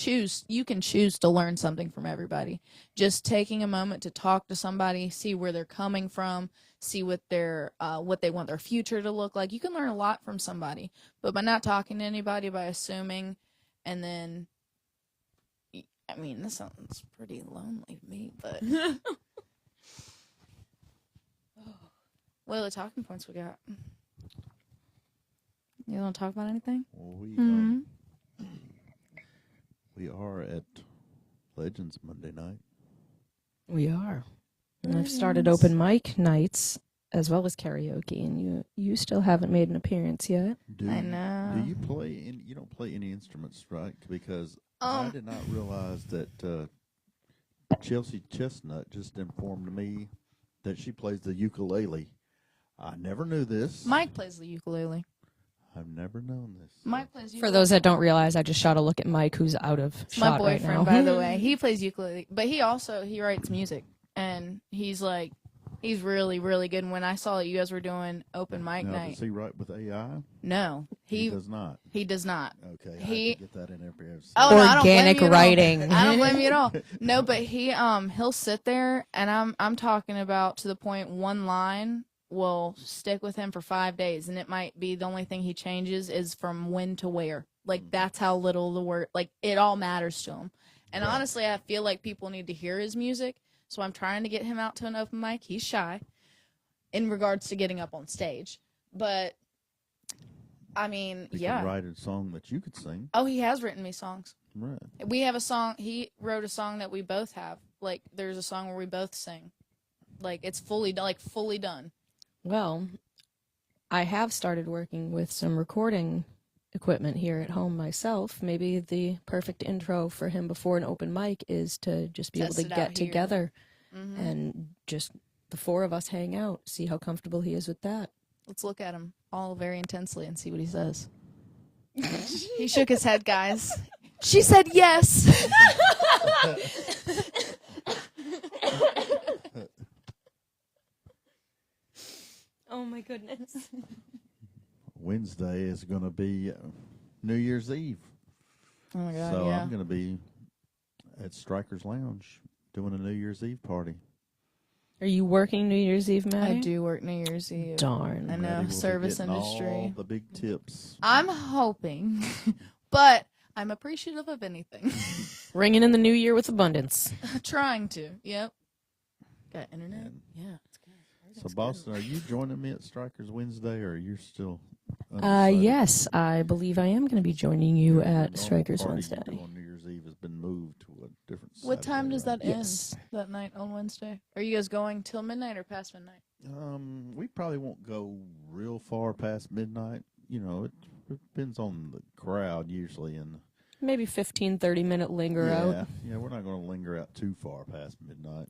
can choose to learn something from everybody. Just taking a moment to talk to somebody, see where they're coming from, see what what they want their future to look like. You can learn a lot from somebody, but by not talking to anybody, by assuming, and then, I mean, this sounds pretty lonely to me, but what are the talking points we got? You want to talk about anything? Well, we are at Legends Monday night. we are. And I've started open mic nights as well as karaoke, and you still haven't made an appearance yet. I know. Do you play? You don't play any instruments, right? Because I did not realize that Chelsea Chestnut just informed me that she plays the ukulele. I never knew this. Mike plays the ukulele. I've never known this. Mike plays ukulele. For those that don't realize, I just shot a look at Mike, who's out of shot My right now. boyfriend, by the way, he plays ukulele, but he writes music, and he's really, really good. And when I saw that you guys were doing open mic Now, night, does he write with AI? no, He does not. He does not. Okay, He- I have to get that in every episode. Oh, no, I don't blame Organic you at all. writing. I don't blame you at all. No, but he'll sit there, and I'm talking about to the point one line will stick with him for 5 days, and it might be the only thing he changes is from when to where. Like, that's how little the word, like, it all matters to him. And honestly, I feel like people need to hear his music, so I'm trying to get him out to an open mic. He's shy in regards to getting up on stage, but I mean, He yeah. could write a song that you could sing. Oh, he has written me songs. Right. We have a song. He wrote a song that we both have. Like, there's a song where we both sing. Like, it's fully done. Well, I have started working with some recording equipment here at home myself. Maybe the perfect intro for him before an open mic is to just be Test able it to out get here. together Mm-hmm. and just the four of us hang out, see how comfortable he is with that. Let's look at him all very intensely and see what he says. He shook his head, guys. She said yes. Oh my goodness. Wednesday is going to be New Year's Eve. Oh my God, So yeah. I'm going to be at Strikers Lounge doing a New Year's Eve party. Are you working New Year's Eve, Maddie? I do work New Year's Eve. Darn. I know, Maddie will be service getting industry. all the big tips. I'm hoping, but I'm appreciative of anything. Ringing in the new year with abundance. Trying to. Yep. Got internet? And Yeah. so, Boston, are you joining me at Strikers Wednesday, or are you still undecided? Yes, I believe I am going to be joining you Your at normal Strikers party Wednesday. you do on New Year's Eve has been moved to a different What Saturday, time does right? that Yes. end that night on Wednesday? Are you guys going till midnight or past midnight? We probably won't go real far past midnight. You know, it depends on the crowd usually, and Maybe 15, 30-minute linger out. yeah, we're not going to linger out too far past midnight.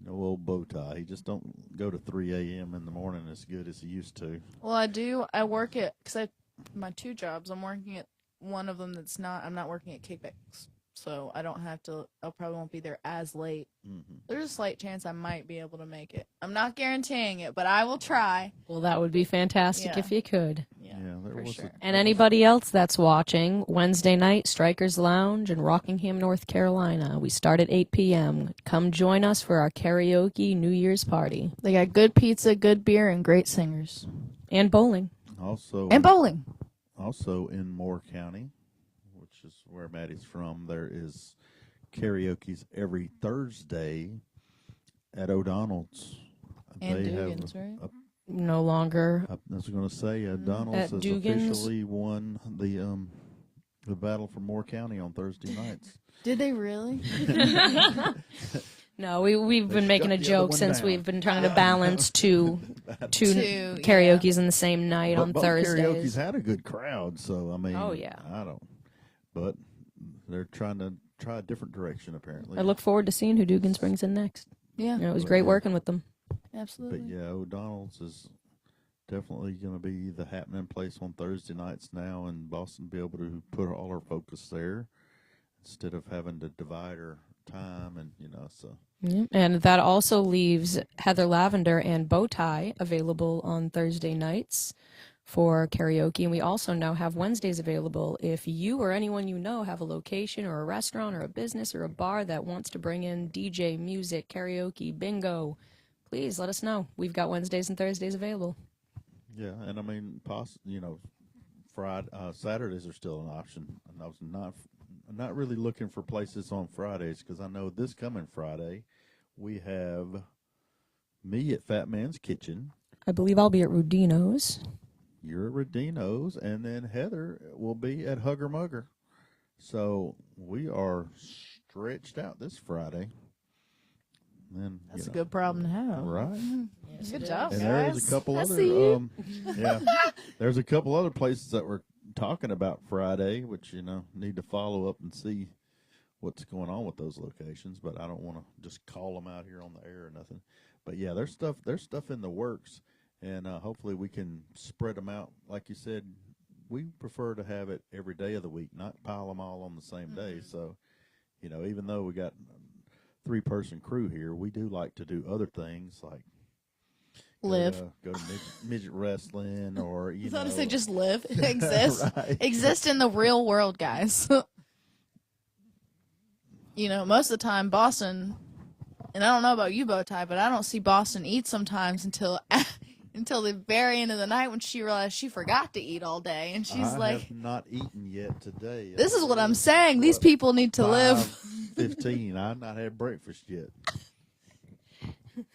No old BowTie. He just don't go to 3 a.m. in the morning as good as he used to. Well, I do. I work at, because my two jobs, I'm working at one of them that's not, I'm not working at Kickbacks. So I don't have to, I probably won't be there as late. Mm-hmm. There's a slight chance I might be able to make it. I'm not guaranteeing it, but I will try. Well, that would be fantastic Yeah. if you could. Yeah, There for was sure. And anybody else that's watching, Wednesday night, Strikers Lounge in Rockingham, North Carolina. We start at 8 p.m. Come join us for our karaoke New Year's party. They got good pizza, good beer, and great singers. And bowling. also And bowling. Also in Moore County, which is where Maddie's from, there is karaoke's every Thursday at O'Donnell's. And They Dugan's, have right? No longer. I was going to say O'Donnell's At has Dugan's? officially won the battle for Moore County on Thursday nights. Did they really? No, we've been They making a shut the other joke one since down. we've been trying to balance two Two, karaoke's in the same night on Both karaoke's Thursdays. had a good crowd, so I mean, Oh, yeah. I don't. But they're trying to try a different direction apparently. I look forward to seeing who Dugan's brings in next. Yeah, You know, it was But, great yeah. working with them. absolutely. But yeah, O'Donnell's is definitely going to be the happening place on Thursday nights now, and Boston be able to put all our focus there instead of having to divide our time, and so. Yeah. And that also leaves Heather Lavender and BowTie available on Thursday nights for karaoke. And we also now have Wednesdays available. If you or anyone you know have a location or a restaurant or a business or a bar that wants to bring in DJ, music, karaoke, bingo, please let us know. We've got Wednesdays and Thursdays available. Yeah, and I mean, Friday, Saturdays are still an option. And I was not really looking for places on Fridays because I know this coming Friday we have me at Fat Man's Kitchen. I believe I'll be at Rudino's. You're at Rodino's, and then Heather will be at Hugger Mugger. So we are stretched out this Friday. And then, That's a good problem to have. right? Good job, And guys. there's a couple I other, see you. there's a couple other places that we're talking about Friday, which need to follow up and see what's going on with those locations. But I don't want to just call them out here on the air or nothing. But yeah, there's stuff in the works, and hopefully we can spread them out. Like you said, we prefer to have it every day of the week, not pile them all on the same day. So, even though we got a 3-person crew here, we do like to do other things like Live. go to midget wrestling, or I was going to say just live, exist, Right. exist in the real world, guys. Most of the time, Boston, and I don't know about you, BowTie, but I don't see Boston eat sometimes until the very end of the night when she realized she forgot to eat all day, and she's I like, have not eaten yet today. "This is what I'm saying. These people need to live." 5:15. I've not had breakfast yet.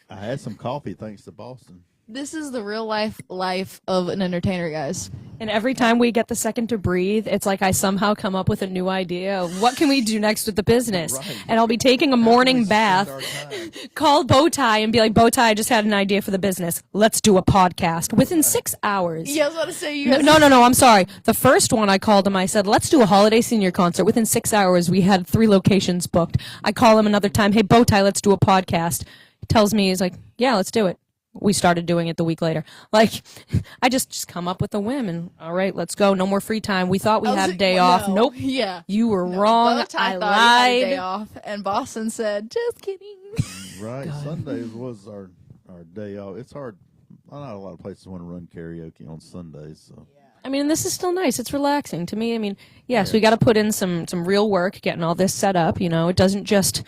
I had some coffee thanks to Boston. This is the real life of an entertainer, guys. And every time we get the second to breathe, it's like I somehow come up with a new idea of what can we do next with the business. Right. And I'll be taking a morning bath, call BowTie and be like, BowTie, I just had an idea for the business. Let's do a podcast within 6 hours. Yeah, I was about to say you No, guys. no, I'm sorry. The first one I called him, I said, let's do a holiday senior concert. Within 6 hours, we had 3 locations booked. I call him another time, hey, BowTie, let's do a podcast. tells me, he's like, yeah, let's do it. We started doing it the week later. Like, I just come up with a whim and, all right, let's go. No more free time. We thought we I was had a like, day well, off. no. Nope. Yeah. You were No, wrong. BowTie I thought he had a lied. day off, and Boston said, just kidding. Right. God. Sundays was our day off. It's hard. Not a lot of places want to run karaoke on Sundays. So. I mean, this is still nice. It's relaxing to me. I mean, yes, Yeah. we got to put in some real work getting all this set up. You know, it doesn't just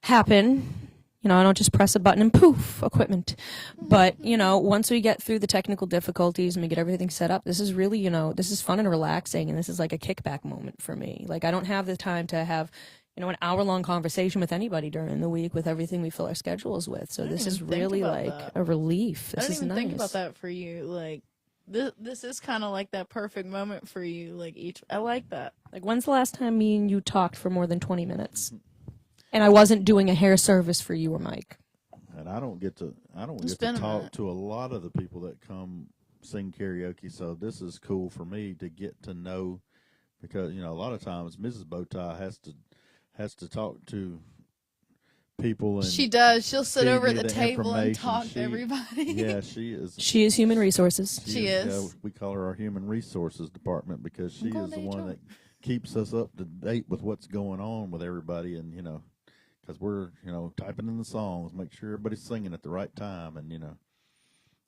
happen. You know, I don't just press a button and poof, equipment. But, you know, once we get through the technical difficulties and we get everything set up, this is really, you know, this is fun and relaxing, and this is like a kickback moment for me. Like, I don't have the time to have, you know, an hour-long conversation with anybody during the week with everything we fill our schedules with. So this is even think really about like that. a relief. This I didn't is even nice. think about that for you. Like, this is kind of like that perfect moment for you. Like, I like that. Like, when's the last time me and you talked for more than 20 minutes? And I wasn't doing a hair service for you or Mike. And I don't get to been a talk minute. to a lot of the people that come sing karaoke. So this is cool for me to get to know, because you know a lot of times Mrs. BowTie has to talk to people, and She does. She'll sit feed over me at the the table and information. talk to everybody. Yeah, she is. She is human resources. She is. We call her our human resources department because she going is to the one HR. that keeps us up to date with what's going on with everybody, and you know. Because we're, you know, typing in the songs, make sure everybody's singing at the right time, and you know,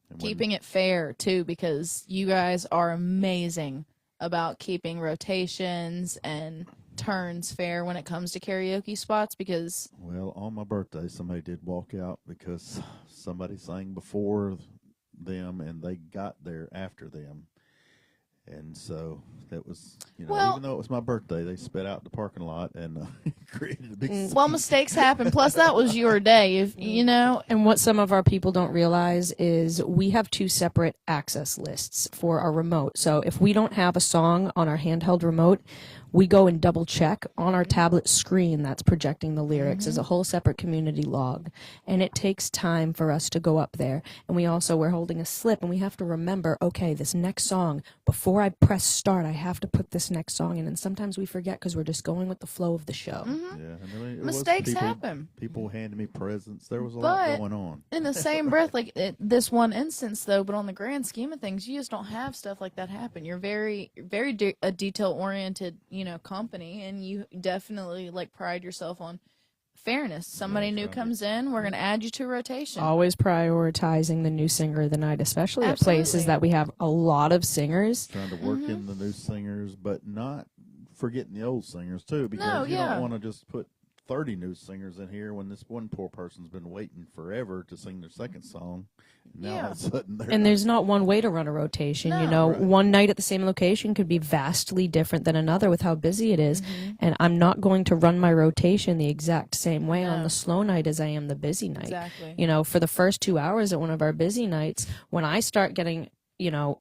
and Keeping it fair too, because you guys are amazing about keeping rotations and turns fair when it comes to karaoke spots. Because well, on my birthday, somebody did walk out because somebody sang before them, and they got there after them, and so that was, you know, Well- even though it was my birthday, they spit out the parking lot and created a big. well, mistakes happen. Plus, that was your day. If you know, And what some of our people don't realize is we have two separate access lists for our remote. So if we don't have a song on our handheld remote, we go and double check on our tablet screen that's projecting the lyrics as a whole separate community log. And it takes time for us to go up there. And we're holding a slip, and we have to remember, okay, this next song, before I press start, I have to put this next song in. And sometimes we forget because we're just going with the flow of the show. Yeah, and I mean, it was mistakes people, happen. People handed me presents. There was a But- lot going on. In the same breath, like this one instance, though, but on the grand scheme of things, you just don't have stuff like that happen. You're very, very a detail-oriented, you know, company, and you definitely like pride yourself on fairness. Somebody new comes in, we're gonna add you to rotation. Always prioritizing the new singer of the night, especially at places Absolutely. that we have a lot of singers. Trying to work in the new singers, but not forgetting the old singers too, because No, you yeah. don't want to just put 30 new singers in here when this one poor person's been waiting forever to sing their second song. And now all of a sudden they're And there's not one way to run a rotation. You No. know, Right. one night at the same location could be vastly different than another with how busy it is. And I'm not going to run my rotation the exact same way on No. the slow night as I am the busy night. Exactly. You know, for the first 2 hours at one of our busy nights, when I start getting, you know,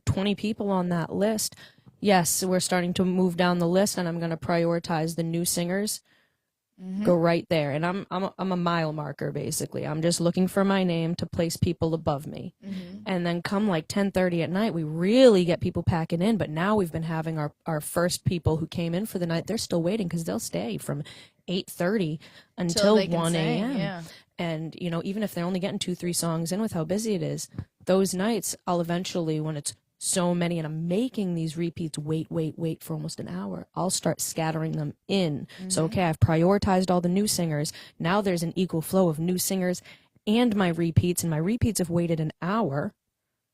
20 people on that list, yes, we're starting to move down the list, and I'm going to prioritize the new singers. Go right there, and I'm a mile marker basically. I'm just looking for my name to place people above me, and then come like 10:30 at night, we really get people packing in. But now we've been having our first people who came in for the night. They're still waiting because they'll stay from 8:30 until they can 1 sing, a.m. yeah. And you know, even if they're only getting 2-3 songs in with how busy it is, those nights I'll eventually, when it's so many and I'm making these repeats wait for almost an hour, I'll start scattering them in. So okay, I've prioritized all the new singers. Now there's an equal flow of new singers and my repeats, and my repeats have waited an hour.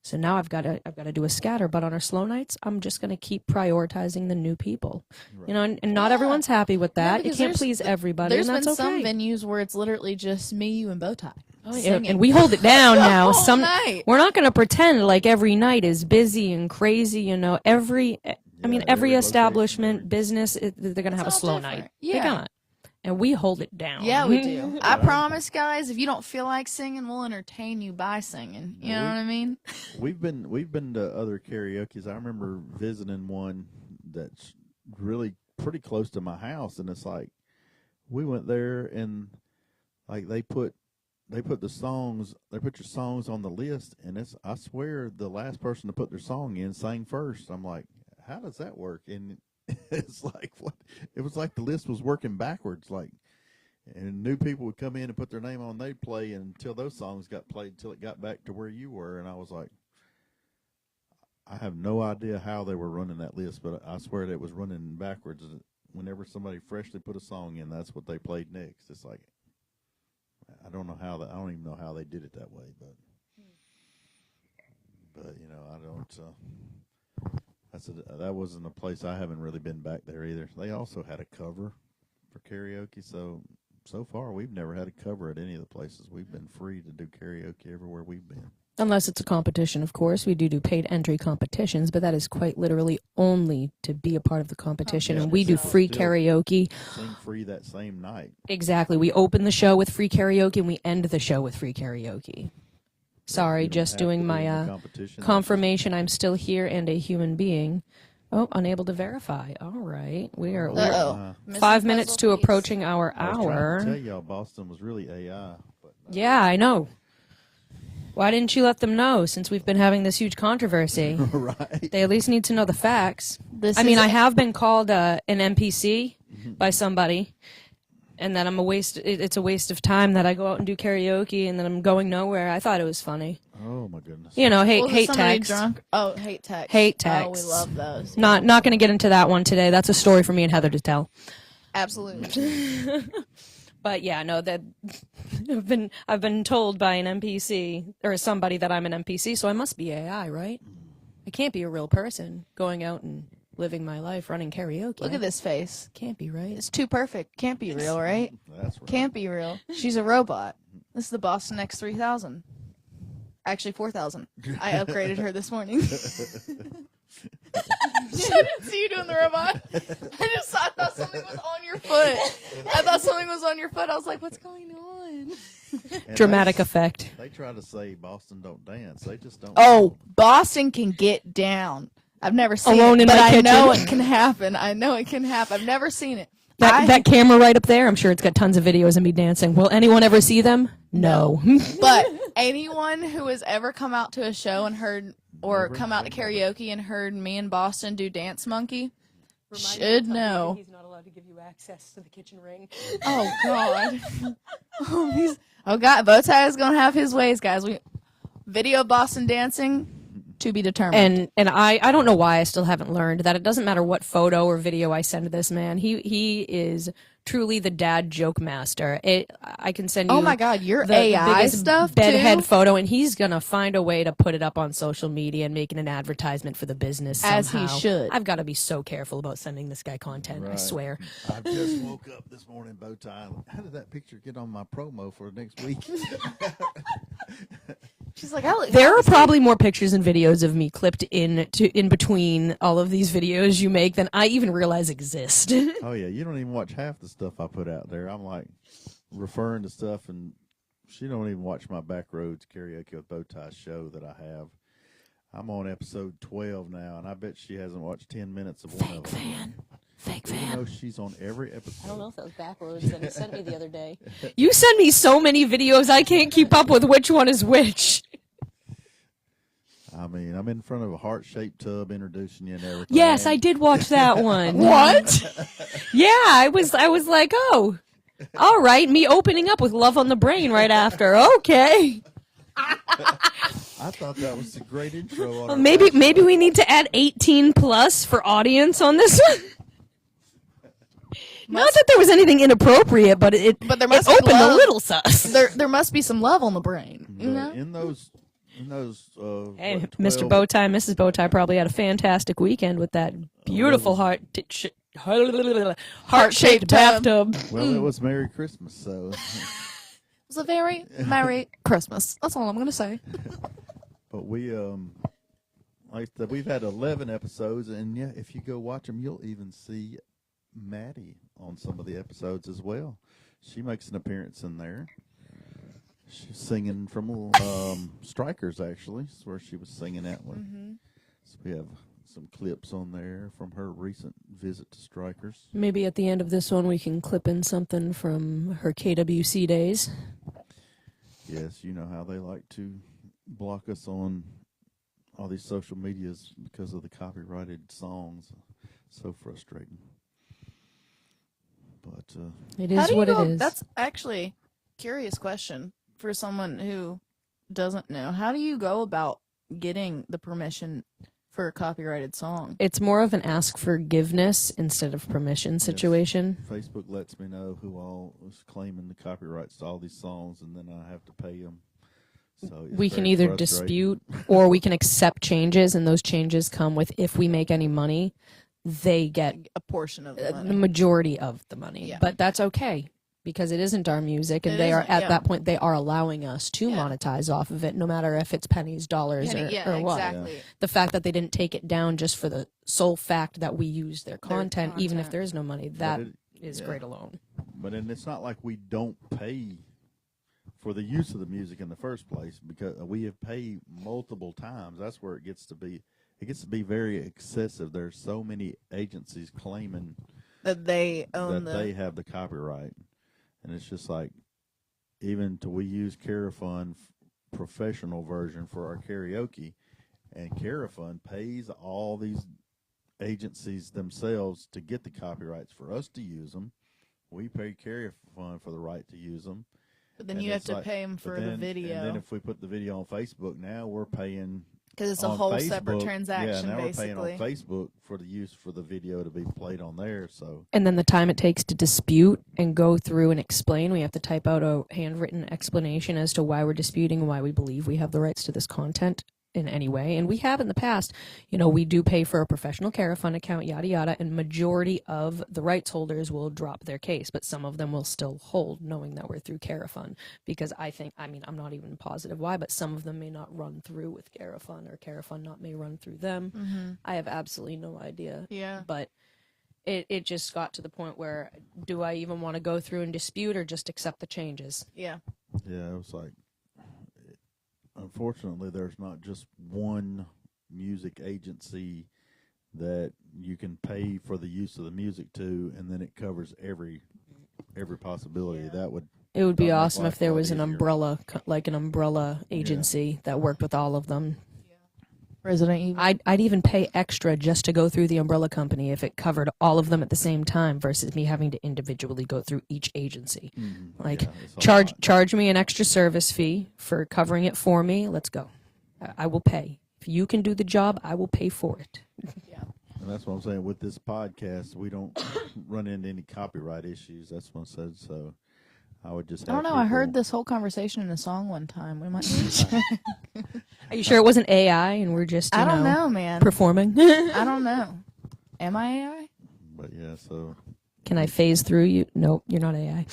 So now I've got to do a scatter. But on our slow nights, I'm just going to keep prioritizing the new people. You know, and not everyone's happy with that. You because can't there's- please everybody, There's and been that's some okay. venues where it's literally just me, you, and BowTie. And we hold it down now. whole Some night. we're not going to pretend like every night is busy and crazy. You know, every every every location, establishment, every- business, they're going to have a all slow different. night. Yeah. They're gonna, and we hold it down. Yeah, we do. I promise, guys. If you don't feel like singing, we'll entertain you by singing. You know what I mean? We've been to other karaoke's. I remember visiting one that's really pretty close to my house, and it's like we went there and like they put the songs, they put your songs on the list, and it's, I swear, the last person to put their song in sang first. I'm like, how does that work? And it's like, what? It was like the list was working backwards. Like And new people would come in and put their name on, they'd play until those songs got played, until it got back to where you were. And I was like, I have no idea how they were running that list, but I swear that it was running backwards. Whenever somebody freshly put a song in, that's what they played next. It's like, I don't know how that. I don't even know how they did it that way, but you know, I don't. That wasn't a place I haven't really been back there either. They also had a cover for karaoke, so far we've never had a cover at any of the places. We've been free to do karaoke everywhere we've been. Unless it's a competition, of course. We do paid entry competitions, but that is quite literally only to be a part of the competition. And we do free karaoke. Sing free that same night. Exactly. We open the show with free karaoke, and we end the show with free karaoke. Sorry, just doing my confirmation I'm still here and a human being. Oh, unable to verify. All right. We're 5 minutes to approaching our hour. I was trying to tell y'all Boston was really AI. But yeah, I know. Why didn't you let them know, since we've been having this huge controversy? Right. They at least need to know the facts. I have been called an NPC by somebody, and that it's a waste of time that I go out and do karaoke and then I'm going nowhere. I thought it was funny. Oh, my goodness. You know, hate text. Drunk? Oh, hate text. Hate text. Oh, we love those. Not going to get into that one today. That's a story for me and Heather to tell. Absolutely. But yeah, no, that I've been told by an NPC or somebody that I'm an NPC, so I must be AI, right? I can't be a real person going out and living my life running karaoke. Look at this face. Can't be right. It's too perfect. Can't be real, right? That's right. Can't be real. She's a robot. This is the Boston X3000. Actually, 4000. I upgraded her this morning. I didn't see you doing the robot. I thought something was on your foot. I was like, what's going on? Dramatic effect. They try to say Boston don't dance. They just don't. Oh, Boston can get down. I've never seen Alone it, in but my I kitchen. know it can happen. I've never seen it. That camera right up there, I'm sure it's got tons of videos of me dancing. Will anyone ever see them? No. But anyone who has ever come out to a show and heard, or come out to karaoke and heard me and Boston do Dance Monkey should know. He's not allowed to give you access to the kitchen ring. Oh, God. Oh, God. BowTie is going to have his ways, guys. Video Boston dancing, to be determined. And I don't know why I still haven't learned that it doesn't matter what photo or video I send to this man. He is truly the dad joke master. I can send you. Oh my God, your the AI biggest stuff bedhead too? photo, and he's gonna find a way to put it up on social media and make it an advertisement for the business somehow. As he should. I've got to be so careful about sending this guy content. I Right. swear. I just woke up this morning, BowTie. How did that picture get on my promo for next week? She's like, There are probably more pictures and videos of me clipped in between all of these videos you make than I even realize exist. Oh yeah, you don't even watch half the stuff I put out there. I'm like referring to stuff, and she don't even watch my Backroads Karaoke with BowTie show that I have. I'm on episode 12 now, and I bet she hasn't watched 10 minutes of one of them. Fake Even though she's on every episode. I don't know if that was backwards that he sent me the other day. You send me so many videos, I can't keep up with which one is which. I mean, I'm in front of a heart-shaped tub introducing you and everything. Yes, I did watch that one. what? Yeah, I was like, oh, all right, me opening up with Love on the Brain right after. Okay. I thought that was a great intro. On our Maybe first we need to add 18 plus for audience on this one. Not that there was anything inappropriate, but there must be opened a love. little sus. There must be some love on the brain. one. You know? In those. Hey, what, Mr. 12 BowTie, Mrs. BowTie probably had a fantastic weekend with that beautiful heart-shaped bathtub. Well, it was Merry Christmas, so. It was a very Merry Christmas. That's all I'm going to say. But we, like I said, we've had 11 episodes, and yeah, if you go watch them, you'll even see Maddy on some of the episodes as well. She makes an appearance in there. She's singing from Strikers, actually. That's where she was singing at one. Mm-hmm. So we have some clips on there from her recent visit to Strikers. Maybe at the end of this one we can clip in something from her KWC days. Yes, you know how they like to block us on all these social medias because of the copyrighted songs. So frustrating. But It How is do you what go, it is. That's actually a curious question for someone who doesn't know. How do you go about getting the permission for a copyrighted song? It's more of an ask forgiveness instead of permission situation. Facebook lets me know who all is claiming the copyrights to all these songs, and then I have to pay them. So We can very either frustrating. dispute or we can accept changes, and those changes come with, if we make any money, they get A portion of the the money. majority of the money. Yeah. But that's okay because it isn't our music, and It they are isn't, at yeah. that point they are allowing us to Yeah. monetize off of it, no matter if it's pennies, dollars, or what. exactly. The fact that they didn't take it down just for the sole fact that we use their content, even if content. there is no money, that it- is yeah. great alone. But then it's not like we don't pay for the use of the music in the first place, because we have paid multiple times. That's where it gets to be. It gets to be very excessive. There's so many agencies claiming That they own that the. they have the copyright, and it's just like, even to we use Carafun professional version for our karaoke, and Carafun pays all these agencies themselves to get the copyrights for us to use them. We pay Carafun for the right to use them. But then And you have it's to like- pay them but for the then- video. And then if we put the video on Facebook, now we're paying Because it's a on whole separate Facebook. transaction, Yeah, now basically. we're paying on Facebook for the use for the video to be played on there. So And then the time it takes to dispute and go through and explain, we have to type out a handwritten explanation as to why we're disputing and why we believe we have the rights to this content in any way. And we have in the past. We do pay for a professional Carafun account, yada yada, and majority of the rights holders will drop their case, but some of them will still hold, knowing that we're through Carafun. Because I'm not even positive why, but some of them may not run through with Carafun, or Carafun may run through them. Mm-hmm. I have absolutely no idea. Yeah. But it just got to the point where, do I even want to go through and dispute or just accept the changes? Yeah. yeah, it was like, unfortunately, there's not just one music agency that you can pay for the use of the music to, and then it covers every possibility. That would It would be That'd make awesome life if there a lot was an easier. umbrella, like an umbrella agency that worked with all of them. Resident Evil. I'd even pay extra just to go through the umbrella company if it covered all of them at the same time, versus me having to individually go through each agency. Like, it's a lot. charge me an extra service fee for covering it for me. Let's go. I will pay. If you can do the job, I will pay for it. And that's what I'm saying. With this podcast, we don't run into any copyright issues. That's what I said. So I would just. I don't have know. I heard people- this whole conversation in a song one time. We might need to check. Are you sure it wasn't AI and we're just, I don't know, man. performing? I don't know. Am I AI? But yeah, so. Can I phase through you? Nope, you're not AI.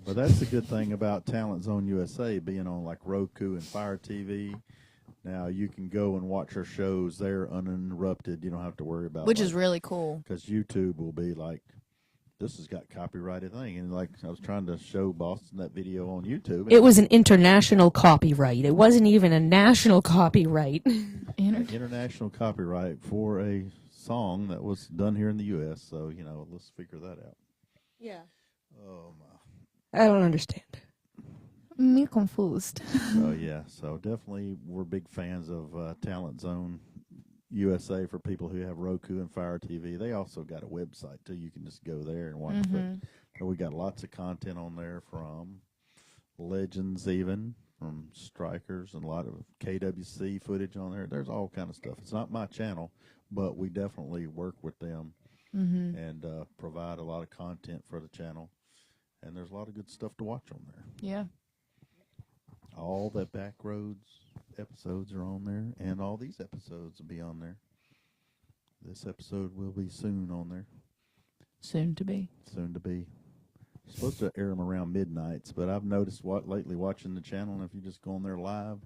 But that's the good thing about Talent Zone USA being on like Roku and Fire TV. Now you can go and watch our shows there uninterrupted. You don't have to worry about Which is really cool. because YouTube will be like, this has got copyrighted thing. And like I was trying to show Boston that video on YouTube. and It was an international copyright. It wasn't even a national copyright. international copyright for a song that was done here in the U.S. So, let's figure that out. Yeah. Oh, my. I don't understand. Me confused. So, yeah. So, definitely we're big fans of Talent Zone USA for people who have Roku and Fire TV. They also got a website, too. You can just go there and watch it. So we got lots of content on there from legends even, from strikers, and a lot of KWC footage on there. There's all kind of stuff. It's not my channel, but we definitely work with them and provide a lot of content for the channel. And there's a lot of good stuff to watch on there. Yeah. All the Backroads episodes are on there, and all these episodes will be on there. This episode will be soon on there. Soon to be. Soon to be. Supposed to air them around midnights, but I've noticed lately watching the channel, and if you just go on there live,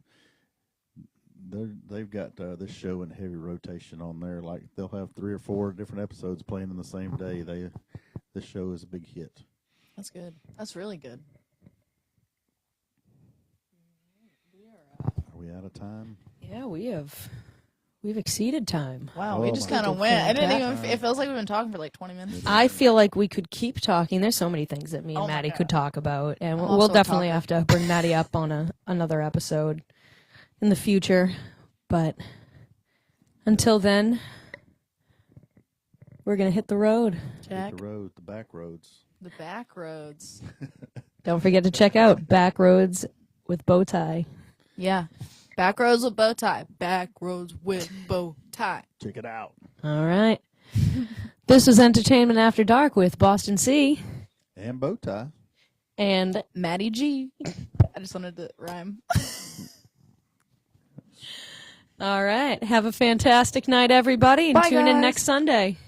they've got this show in heavy rotation on there. Like they'll have 3 or 4 different episodes playing in the same day. This show is a big hit. That's good. That's really good. Are we out of time? Yeah, we've exceeded time. Wow, Oh we just my kind of God. went. I didn't Yeah. even. It feels like we've been talking for like 20 minutes. I feel like we could keep talking. There's so many things that me and Oh my Maddie God. could talk about, and I'm we'll also a definitely talker. have to bring Maddie up on another episode in the future. But until then, we're gonna hit the road. Jack. Hit the road, the back roads. The back roads. Don't forget to check out Backroads with BowTie. Yeah. Back roads with bow tie. Back roads with bow tie. Check it out. All right. This was Entertainment After Dark with Boston C. And BowTie. And Maddy G. I just wanted to rhyme. all right. Have a fantastic night, everybody, and Bye, tune in guys. next Sunday.